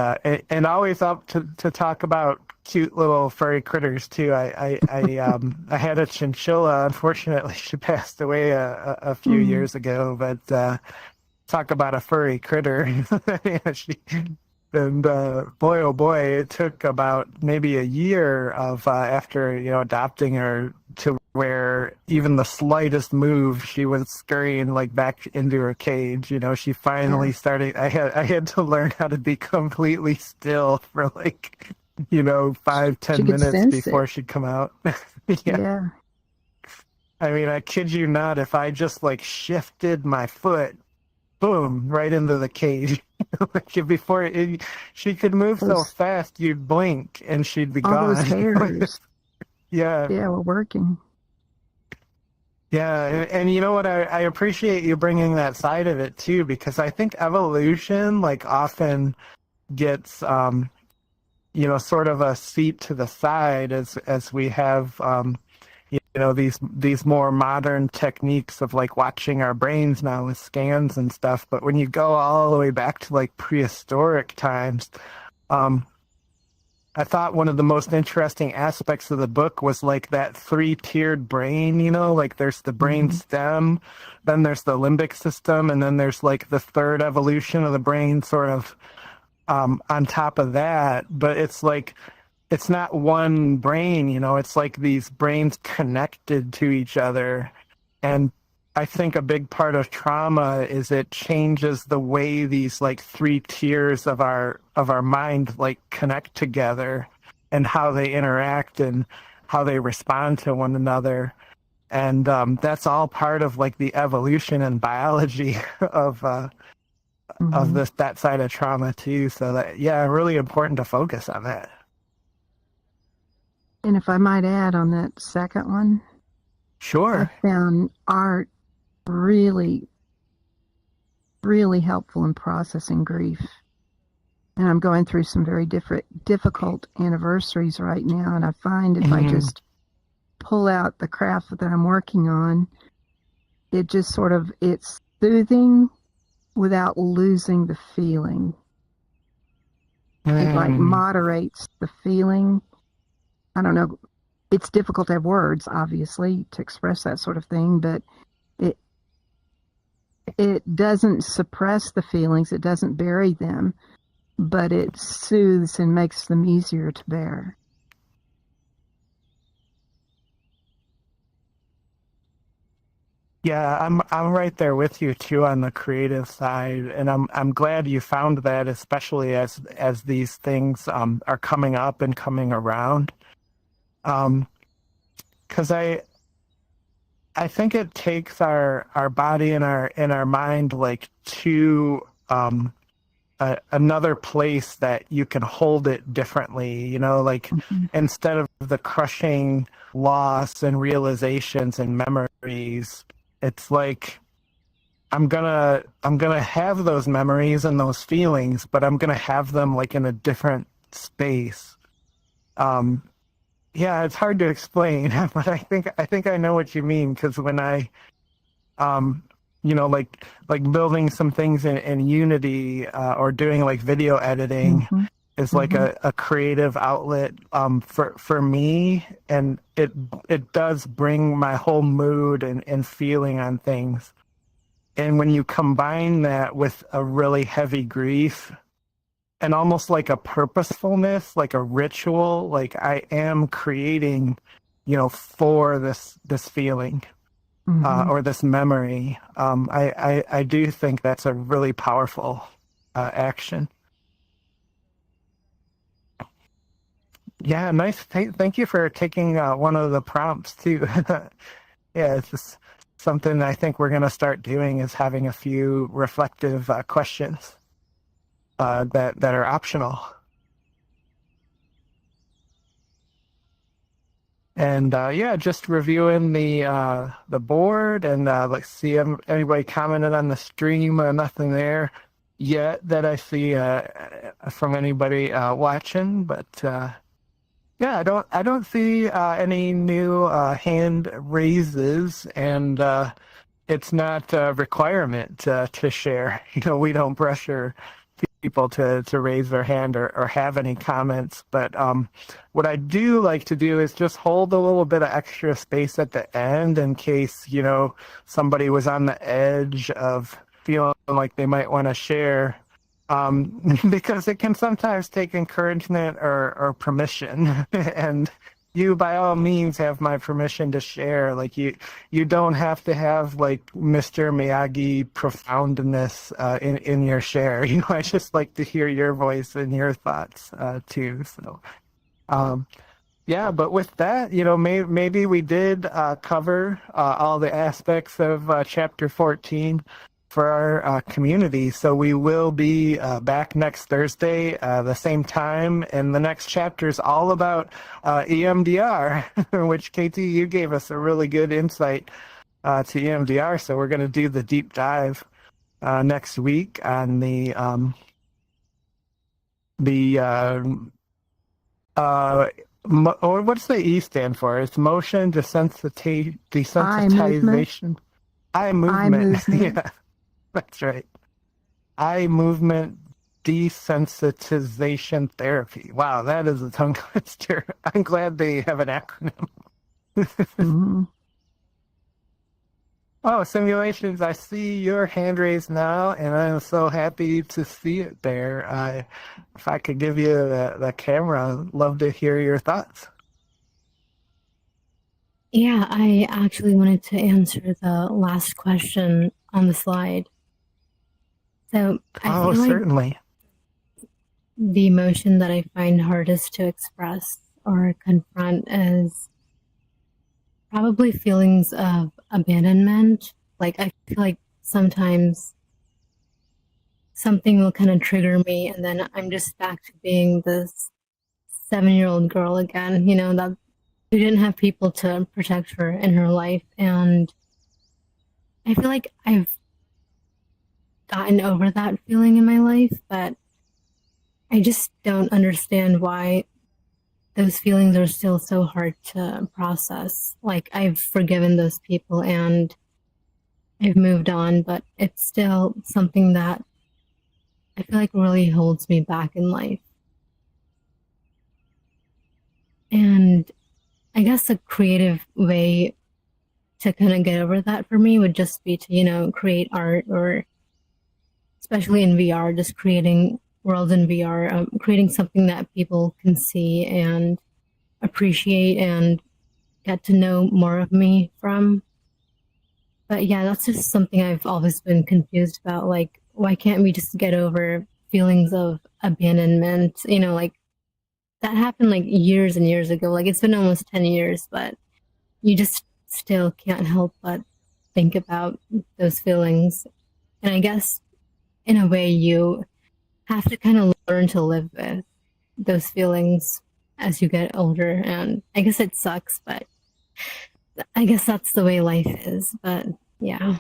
A: always up to talk about cute little furry critters too. I had a chinchilla. Unfortunately, she passed away a few years ago. But talk about a furry critter. Boy, oh boy, it took about maybe a year of after adopting her to where even the slightest move she was scurrying like back into her cage. She finally started. I had to learn how to be completely still for like 5-10 minutes before she'd come out.
E: Yeah.
A: I mean, I kid you not, if I just like shifted my foot, boom, right into the cage. Before she could move so fast, you'd blink and she'd be gone.
E: All those hairs.
A: Yeah,
E: we're working.
A: Yeah, and you know what? I appreciate you bringing that side of it too, because I think evolution like often gets sort of a seat to the side as we have these more modern techniques of like watching our brains now with scans and stuff. But when you go all the way back to like prehistoric times, I thought one of the most interesting aspects of the book was like that 3-tiered brain, like there's the brain stem, then there's the limbic system, and then there's like the third evolution of the brain sort of on top of that. But it's like, it's not one brain, it's like these brains connected to each other. And I think a big part of trauma is it changes the way these like 3 tiers of our mind like connect together and how they interact. And how they respond to one another. And that's all part of like the evolution and biology of that side of trauma too. So that, yeah, really important to focus on that.
E: And if I might add on that second one,
A: Sure.
E: I found art really, really helpful in processing grief. And I'm going through some very difficult anniversaries right now. And I find if I just pull out the craft that I'm working on, it just sort of, it's soothing without losing the feeling. It like moderates the feeling. I don't know. It's difficult to have words, obviously, to express that sort of thing, but it doesn't suppress the feelings. It doesn't bury them, but it soothes and makes them easier to bear.
A: Yeah, I'm right there with you too on the creative side, and I'm glad you found that, especially as these things are coming up and coming around. Because I think it takes our body and our mind like to another place that you can hold it differently, you know, like instead of the crushing loss and realizations and memories, it's like I'm gonna have those memories and those feelings, but I'm gonna have them like in a different space. Yeah, it's hard to explain, but I think I know what you mean, because when I you know, like building some things in Unity or doing like video editing is like a creative outlet for me, and it does bring my whole mood and feeling on things. And when you combine that with a really heavy grief and almost like a purposefulness, like a ritual, like I am creating, you know, for this feeling. Or this memory, I do think that's a really powerful action. Yeah, nice. Thank you for taking one of the prompts too. Yeah, it's just something I think we're going to start doing, is having a few reflective questions that are optional. And yeah, just reviewing the board, and let's see, anybody commented on the stream. Nothing there yet that I see from anybody watching. But yeah, I don't see any new hand raises, and it's not a requirement to share. You know, we don't pressure people to raise their hand or have any comments, but what I do like to do is just hold a little bit of extra space at the end in case, you know, somebody was on the edge of feeling like they might want to share, because it can sometimes take encouragement or permission. And you by all means have my permission to share. Like you don't have to have like Mr. Miyagi profoundness in your share. You know, I just like to hear your voice and your thoughts too. So yeah, but with that, you know, maybe we did cover all the aspects of chapter 14 for our community. So we will be back next Thursday, the same time, and the next chapter is all about EMDR, which KT, you gave us a really good insight to EMDR. So we're going to do the deep dive next week on or what's the E stand for? It's motion desensitization. Eye movement. Yeah. That's right. Eye movement desensitization therapy. Wow, that is a tongue twister. I'm glad they have an acronym. Oh, simulations, I see your hand raised now, and I'm so happy to see it there. If I could give you the camera, I'd love to hear your thoughts.
F: Yeah, I actually wanted to answer the last question on the slide. So I feel like
A: certainly.
F: the emotion that I find hardest to express or confront is probably feelings of abandonment. Like, I feel like sometimes something will kind of trigger me, and then I'm just back to being this 7-year-old girl again, that who didn't have people to protect her in her life. And I feel like I've gotten over that feeling in my life, but I just don't understand why those feelings are still so hard to process. Like, I've forgiven those people and I've moved on, but it's still something that I feel like really holds me back in life. And I guess a creative way to kind of get over that for me would just be to, create art, or especially in VR, just creating worlds in VR, creating something that people can see and appreciate and get to know more of me from. But yeah, that's just something I've always been confused about. Like, why can't we just get over feelings of abandonment? Like, that happened like years and years ago. Like, it's been almost 10 years, but you just still can't help but think about those feelings. And I guess in a way you have to kind of learn to live with those feelings as you get older. And I guess it sucks, but I guess that's the way life is. But yeah.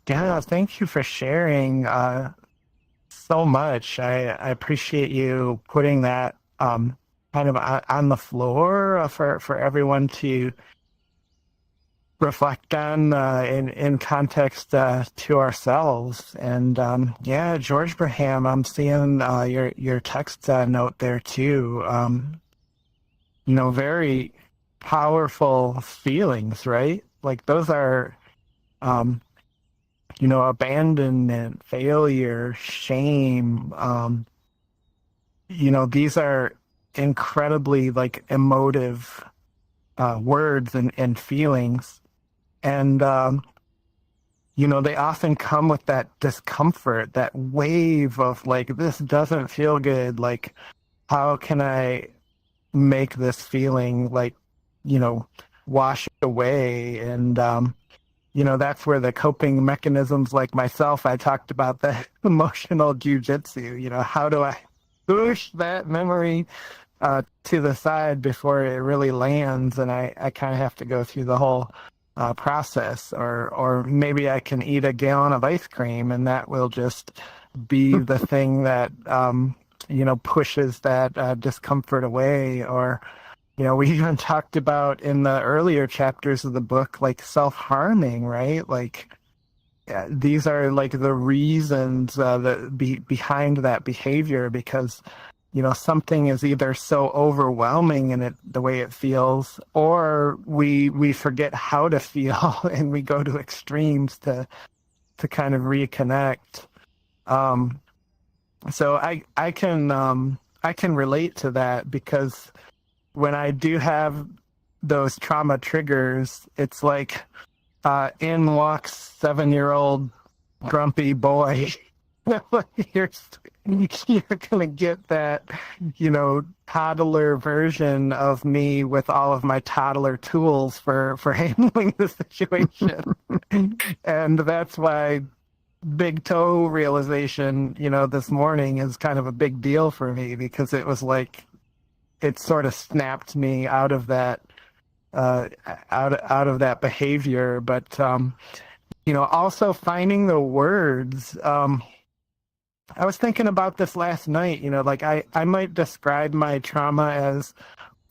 A: Yeah, thank you for sharing so much. I appreciate you putting that kind of on the floor for everyone to reflect on in context to ourselves. And yeah, George Braham, I'm seeing your text note there too. Very powerful feelings, right? Like, those are abandonment, failure, shame. These are incredibly like emotive words and feelings. And, they often come with that discomfort, that wave of like, this doesn't feel good. Like, how can I make this feeling like, wash away? And, that's where the coping mechanisms, like myself, I talked about the emotional jujitsu. How do I push that memory to the side before it really lands? And I kind of have to go through the whole process, or maybe I can eat a gallon of ice cream and that will just be the thing that, pushes that discomfort away. Or, we even talked about in the earlier chapters of the book, like self-harming, right? Like, these are like the reasons behind that behavior, because something is either so overwhelming in the way it feels, or we forget how to feel and we go to extremes to kind of reconnect. So I can relate to that, because when I do have those trauma triggers, it's like in walks 7-year-old grumpy boy. you're gonna get that, toddler version of me with all of my toddler tools for handling the situation. And that's why big toe realization, this morning is kind of a big deal for me, because it was like, it sort of snapped me out of that out of that behavior. But also finding the words. I was thinking about this last night. Like, I might describe my trauma as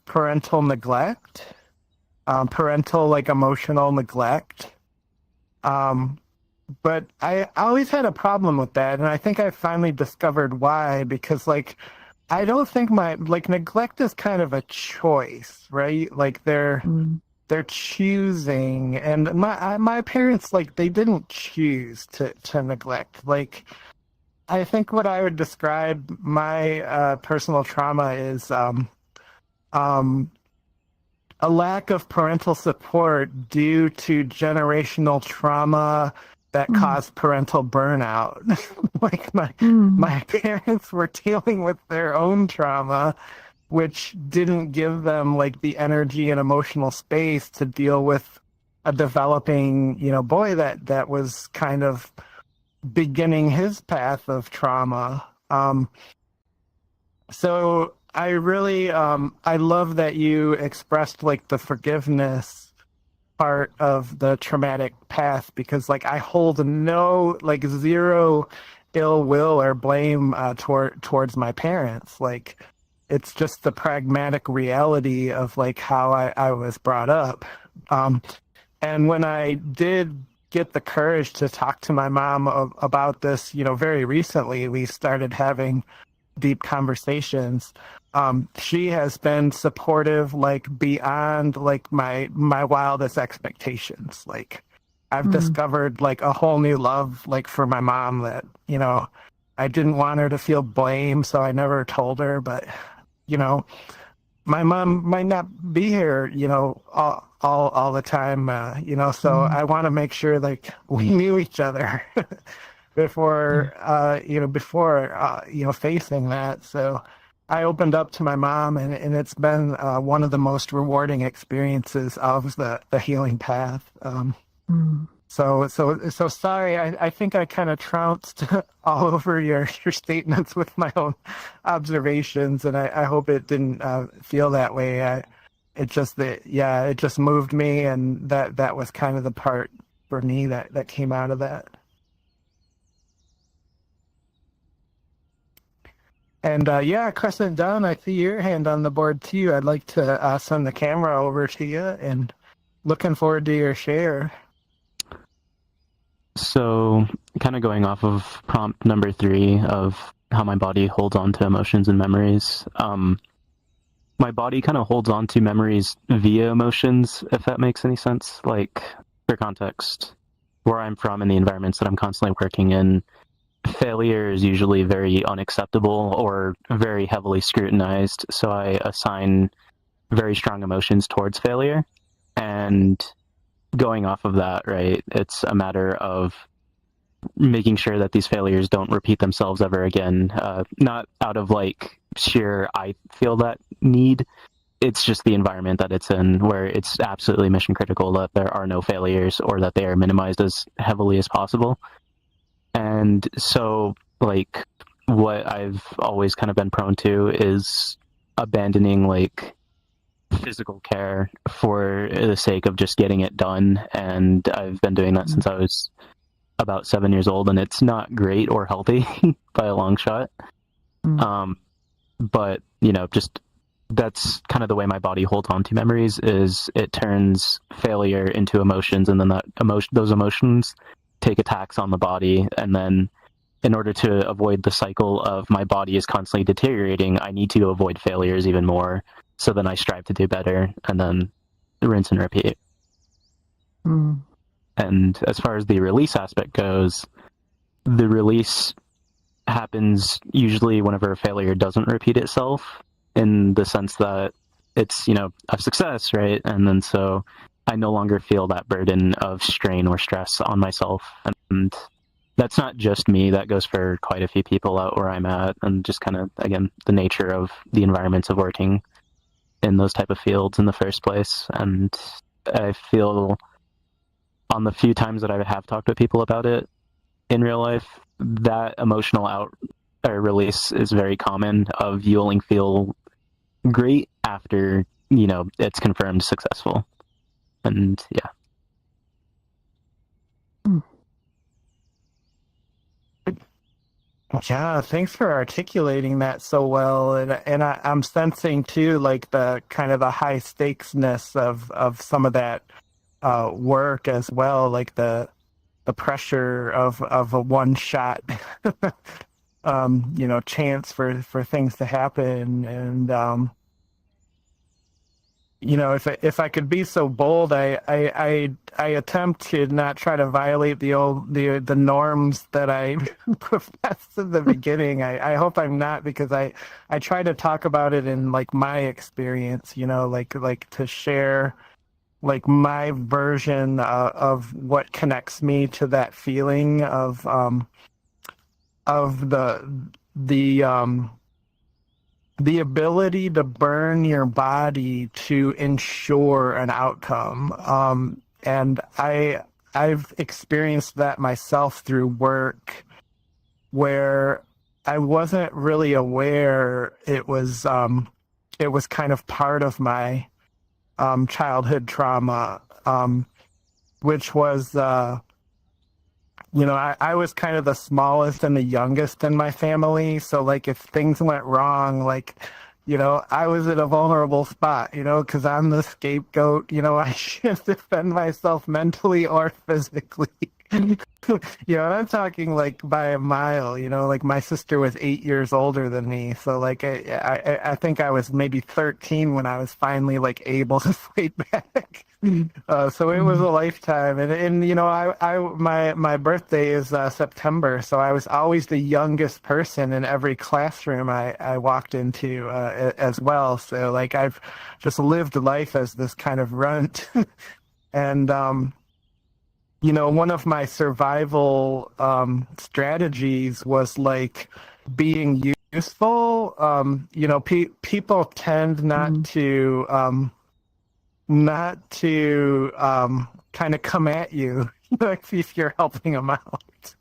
A: parental neglect, parental like emotional neglect. But I always had a problem with that, and I think I finally discovered why. Because like, I don't think neglect is kind of a choice, right? Like, they're choosing, and my parents, like, they didn't choose to neglect. Like, I think what I would describe my personal trauma is a lack of parental support due to generational trauma that caused parental burnout. Like my parents were dealing with their own trauma, which didn't give them like the energy and emotional space to deal with a developing, boy that was kind of beginning his path of trauma. So I really, I love that you expressed like the forgiveness part of the traumatic path, because like I hold zero ill will or blame towards my parents. Like it's just the pragmatic reality of like how I was brought up. And when I did get the courage to talk to my mom about this, very recently, we started having deep conversations. She has been supportive, like beyond like my wildest expectations. Like I've discovered like a whole new love, like for my mom that, I didn't want her to feel blame. So I never told her, but, my mom might not be here, all the time, so I want to make sure like we knew each other before facing that. So I opened up to my mom, and it's been one of the most rewarding experiences of the healing path. So sorry, I think I kind of trounced all over your statements with my own observations, and I hope it didn't feel that way. It just moved me, and that was kind of the part for me that came out of that. And Crescent Dawn, I see your hand on the board too. I'd like to send the camera over to you, and looking forward to your share.
B: So, kind of going off of prompt number 3 of how my body holds on to emotions and memories. My body kind of holds on to memories via emotions, if that makes any sense. Like, for context, where I'm from and the environments that I'm constantly working in, failure is usually very unacceptable or very heavily scrutinized. So I assign very strong emotions towards failure. And going off of that, right, it's a matter of making sure that these failures don't repeat themselves ever again. Not out of like sheer I feel that need. It's just the environment that it's in, where it's absolutely mission critical that there are no failures or that they are minimized as heavily as possible. And so, like, what I've always kind of been prone to is abandoning, like, physical care for the sake of just getting it done. And I've been doing that since I was about 7 years old, and it's not great or healthy by a long shot. But, just that's kind of the way my body holds on to memories, is it turns failure into emotions, and then those emotions take attacks on the body, and then in order to avoid the cycle of my body is constantly deteriorating, I need to avoid failures even more. So then I strive to do better, and then rinse and repeat. And as far as the release aspect goes, the release happens usually whenever a failure doesn't repeat itself, in the sense that it's, a success, right? And then so I no longer feel that burden of strain or stress on myself. And that's not just me, that goes for quite a few people out where I'm at, and just kind of, again, the nature of the environments of working in those type of fields in the first place. And I feel on the few times that I have talked with people about it in real life, that emotional release is very common, of you only feel great after, it's confirmed successful. And yeah.
A: Yeah, thanks for articulating that so well. And I'm sensing too, like the kind of the high stakesness of some of that work as well, like the pressure of a one shot chance for things to happen. And if I could be so bold, I attempt to not try to violate the norms that I professed in the beginning. I hope I'm not, because I try to talk about it in like my experience, like to share like my version of what connects me to that feeling of the ability to burn your body to ensure an outcome. And I've experienced that myself through work, where I wasn't really aware it was kind of part of my childhood trauma, which was, I was kind of the smallest and the youngest in my family. So like if things went wrong, like, I was in a vulnerable spot, because I'm the scapegoat. I should defend myself mentally or physically. And I'm talking like by a mile, like my sister was 8 years older than me. So like, I think I was maybe 13 when I was finally like able to fight back. So it was a lifetime. And my birthday is September. So I was always the youngest person in every classroom I walked into as well. So like, I've just lived life as this kind of runt. And, one of my survival strategies was like being useful. People tend not to kind of come at you like if you're helping them out.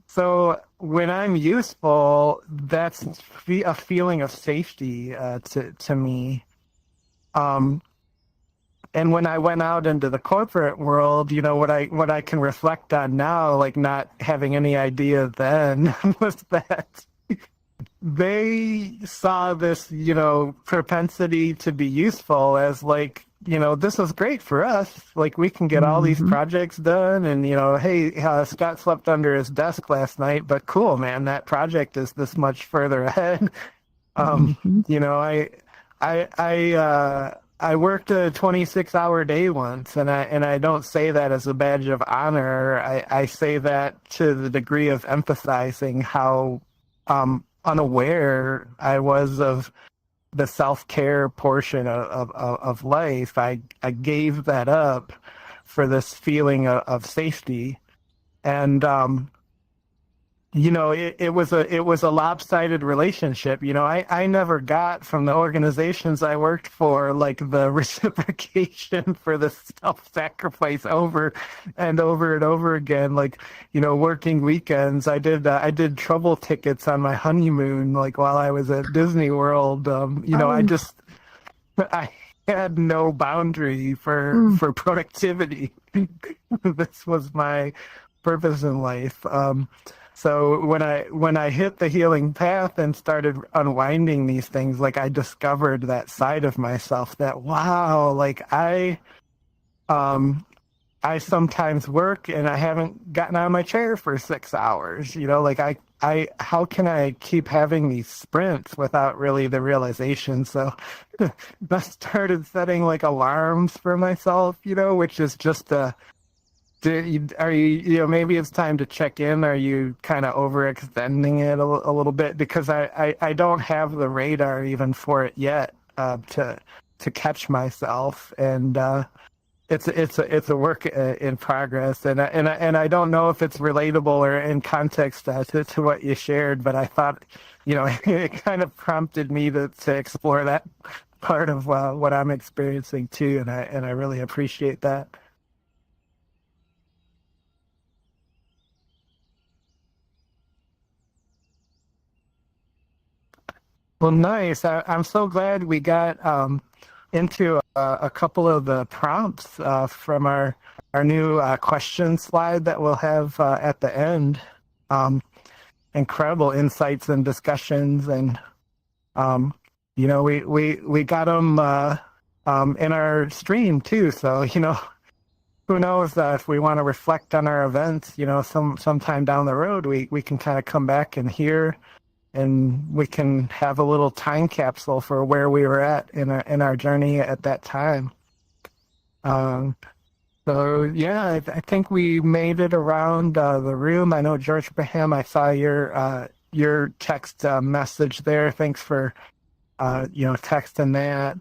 A: So when I'm useful, that's a feeling of safety to me. And when I went out into the corporate world, what I can reflect on now, like not having any idea then, was that they saw this, propensity to be useful as like, this is great for us. Like we can get all these projects done, and hey, Scott slept under his desk last night, but cool, man, that project is this much further ahead. I worked a 26-hour day once, and I don't say that as a badge of honor. I say that to the degree of emphasizing how unaware I was of the self-care portion of life. I gave that up for this feeling of safety, and it was a lopsided relationship. I never got from the organizations I worked for like the reciprocation for the self-sacrifice over and over and over again. Like, working weekends. I did trouble tickets on my honeymoon, like while I was at Disney World. I had no boundary for productivity. This was my purpose in life. So when I hit the healing path and started unwinding these things, like I discovered that side of myself that, wow, like I sometimes work and I haven't gotten out of my chair for 6 hours, like how can I keep having these sprints without really the realization? So I started setting like alarms for myself, which is just are you maybe it's time to check in. Are you kind of overextending it a little bit? Because I don't have the radar even for it yet to catch myself, and it's a work in progress, and I don't know if it's relatable or in context to what you shared, but I thought it kind of prompted me to explore that part of what I'm experiencing too, and I really appreciate that. Well, nice. I'm so glad we got into a couple of the prompts from our new question slide that we'll have at the end. Incredible insights and discussions, and we got them in our stream too. So who knows if we want to reflect on our events, sometime down the road, we can kind of come back and hear. And we can have a little time capsule for where we were at in our journey at that time. So yeah, I think we made it around the room. I know George Abraham, I saw your text message there. Thanks for texting that.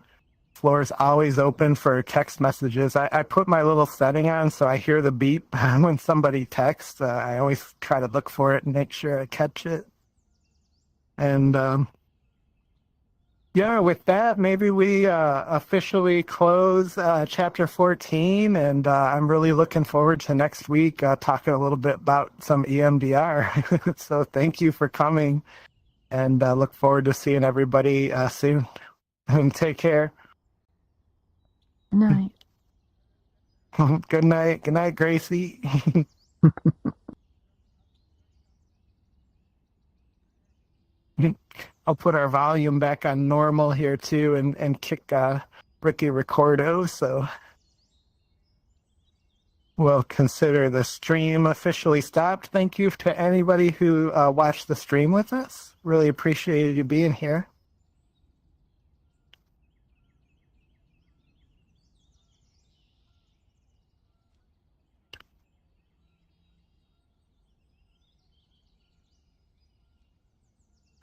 A: floor is always open for text messages. I put my little setting on so I hear the beep when somebody texts. I always try to look for it and make sure I catch it. And yeah, with that, maybe we officially close chapter 14. And I'm really looking forward to next week talking a little bit about some EMDR. So thank you for coming, and look forward to seeing everybody soon. And take care.
E: Night.
A: Good night. Good night, Gracie. I'll put our volume back on normal here too, and kick Ricky Ricordo. So we'll consider the stream officially stopped. Thank you to anybody who watched the stream with us. Really appreciated you being here.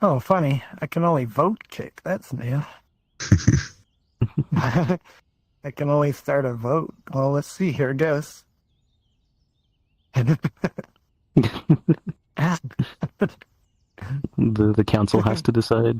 A: Oh, funny. I can only vote kick. That's new. I can only start a vote. Well, let's see. Here it goes.
B: The council has to decide.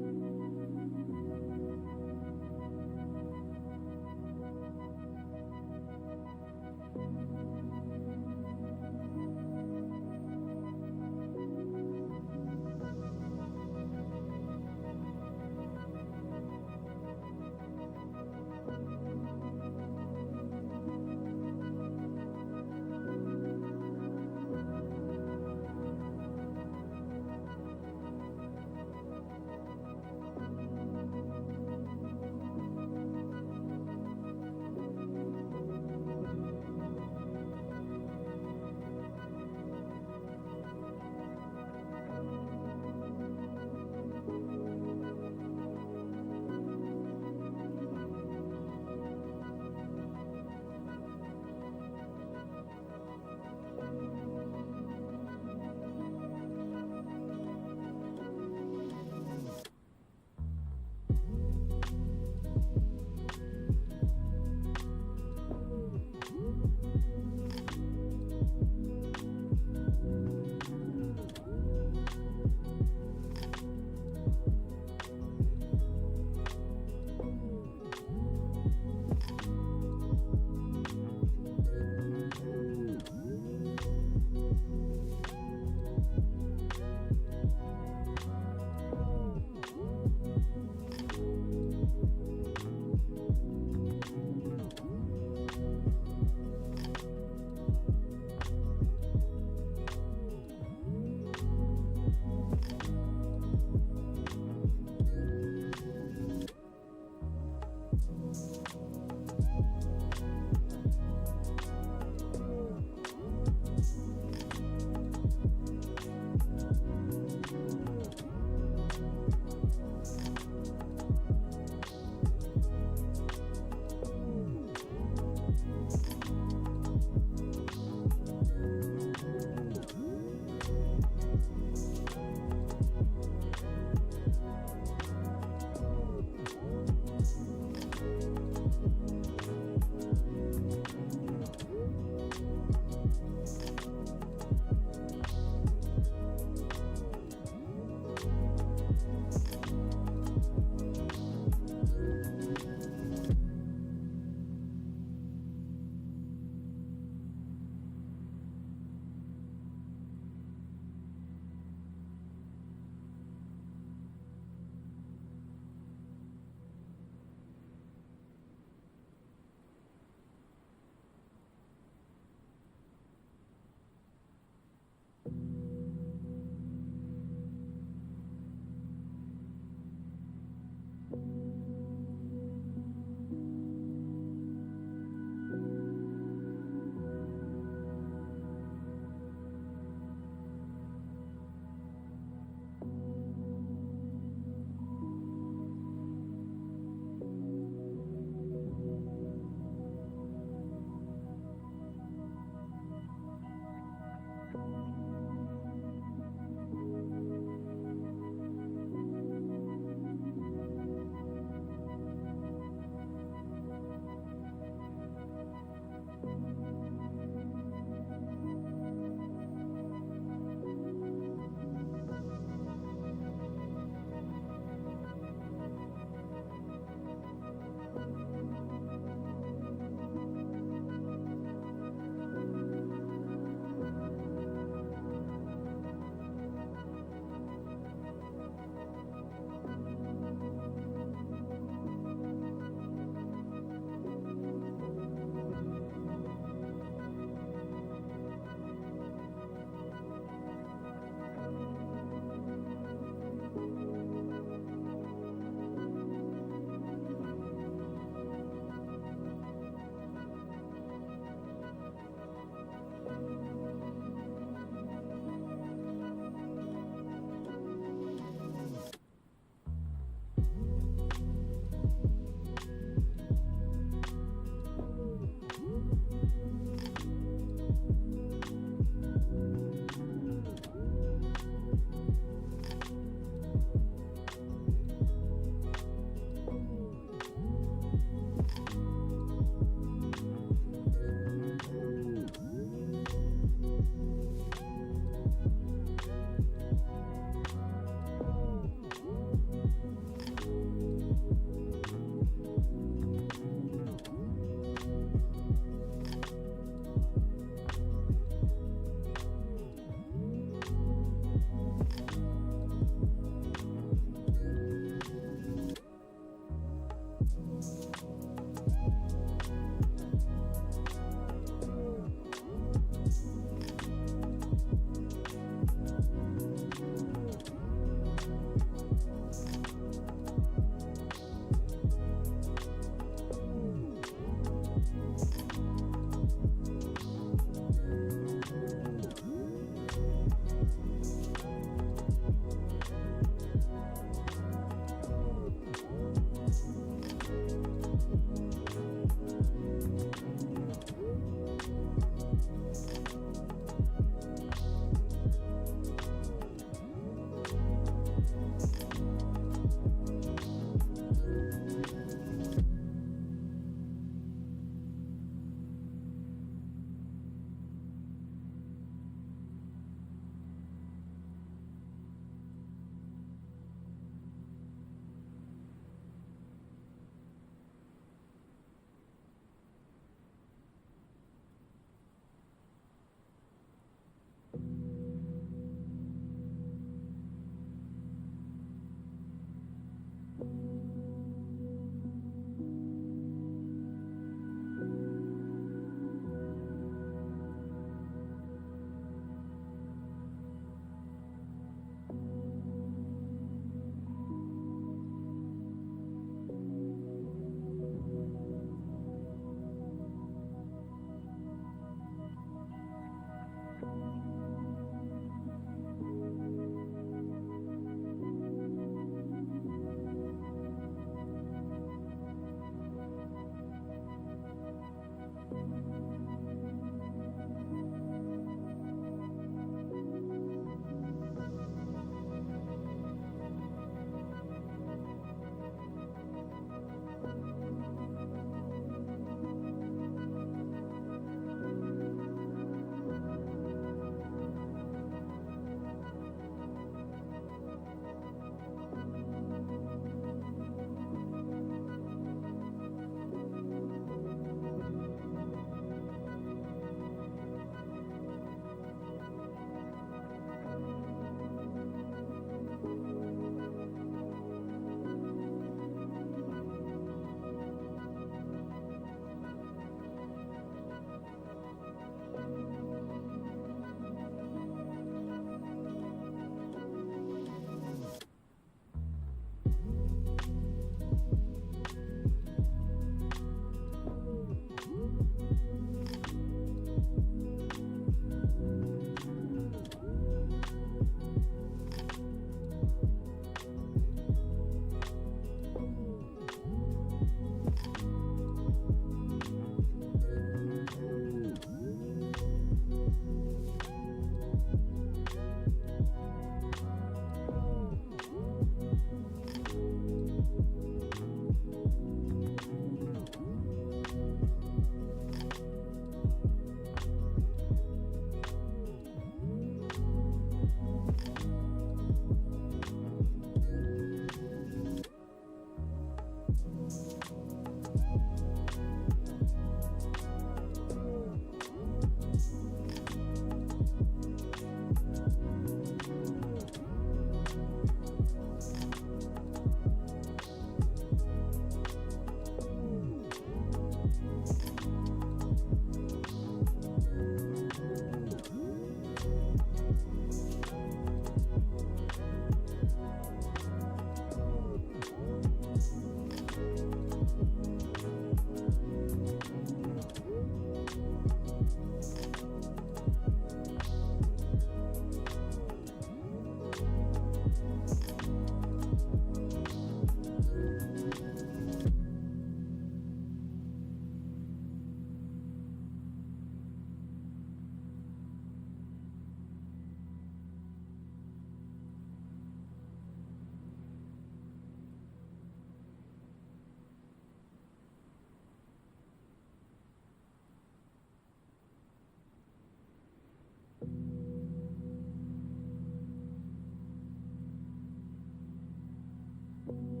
G: you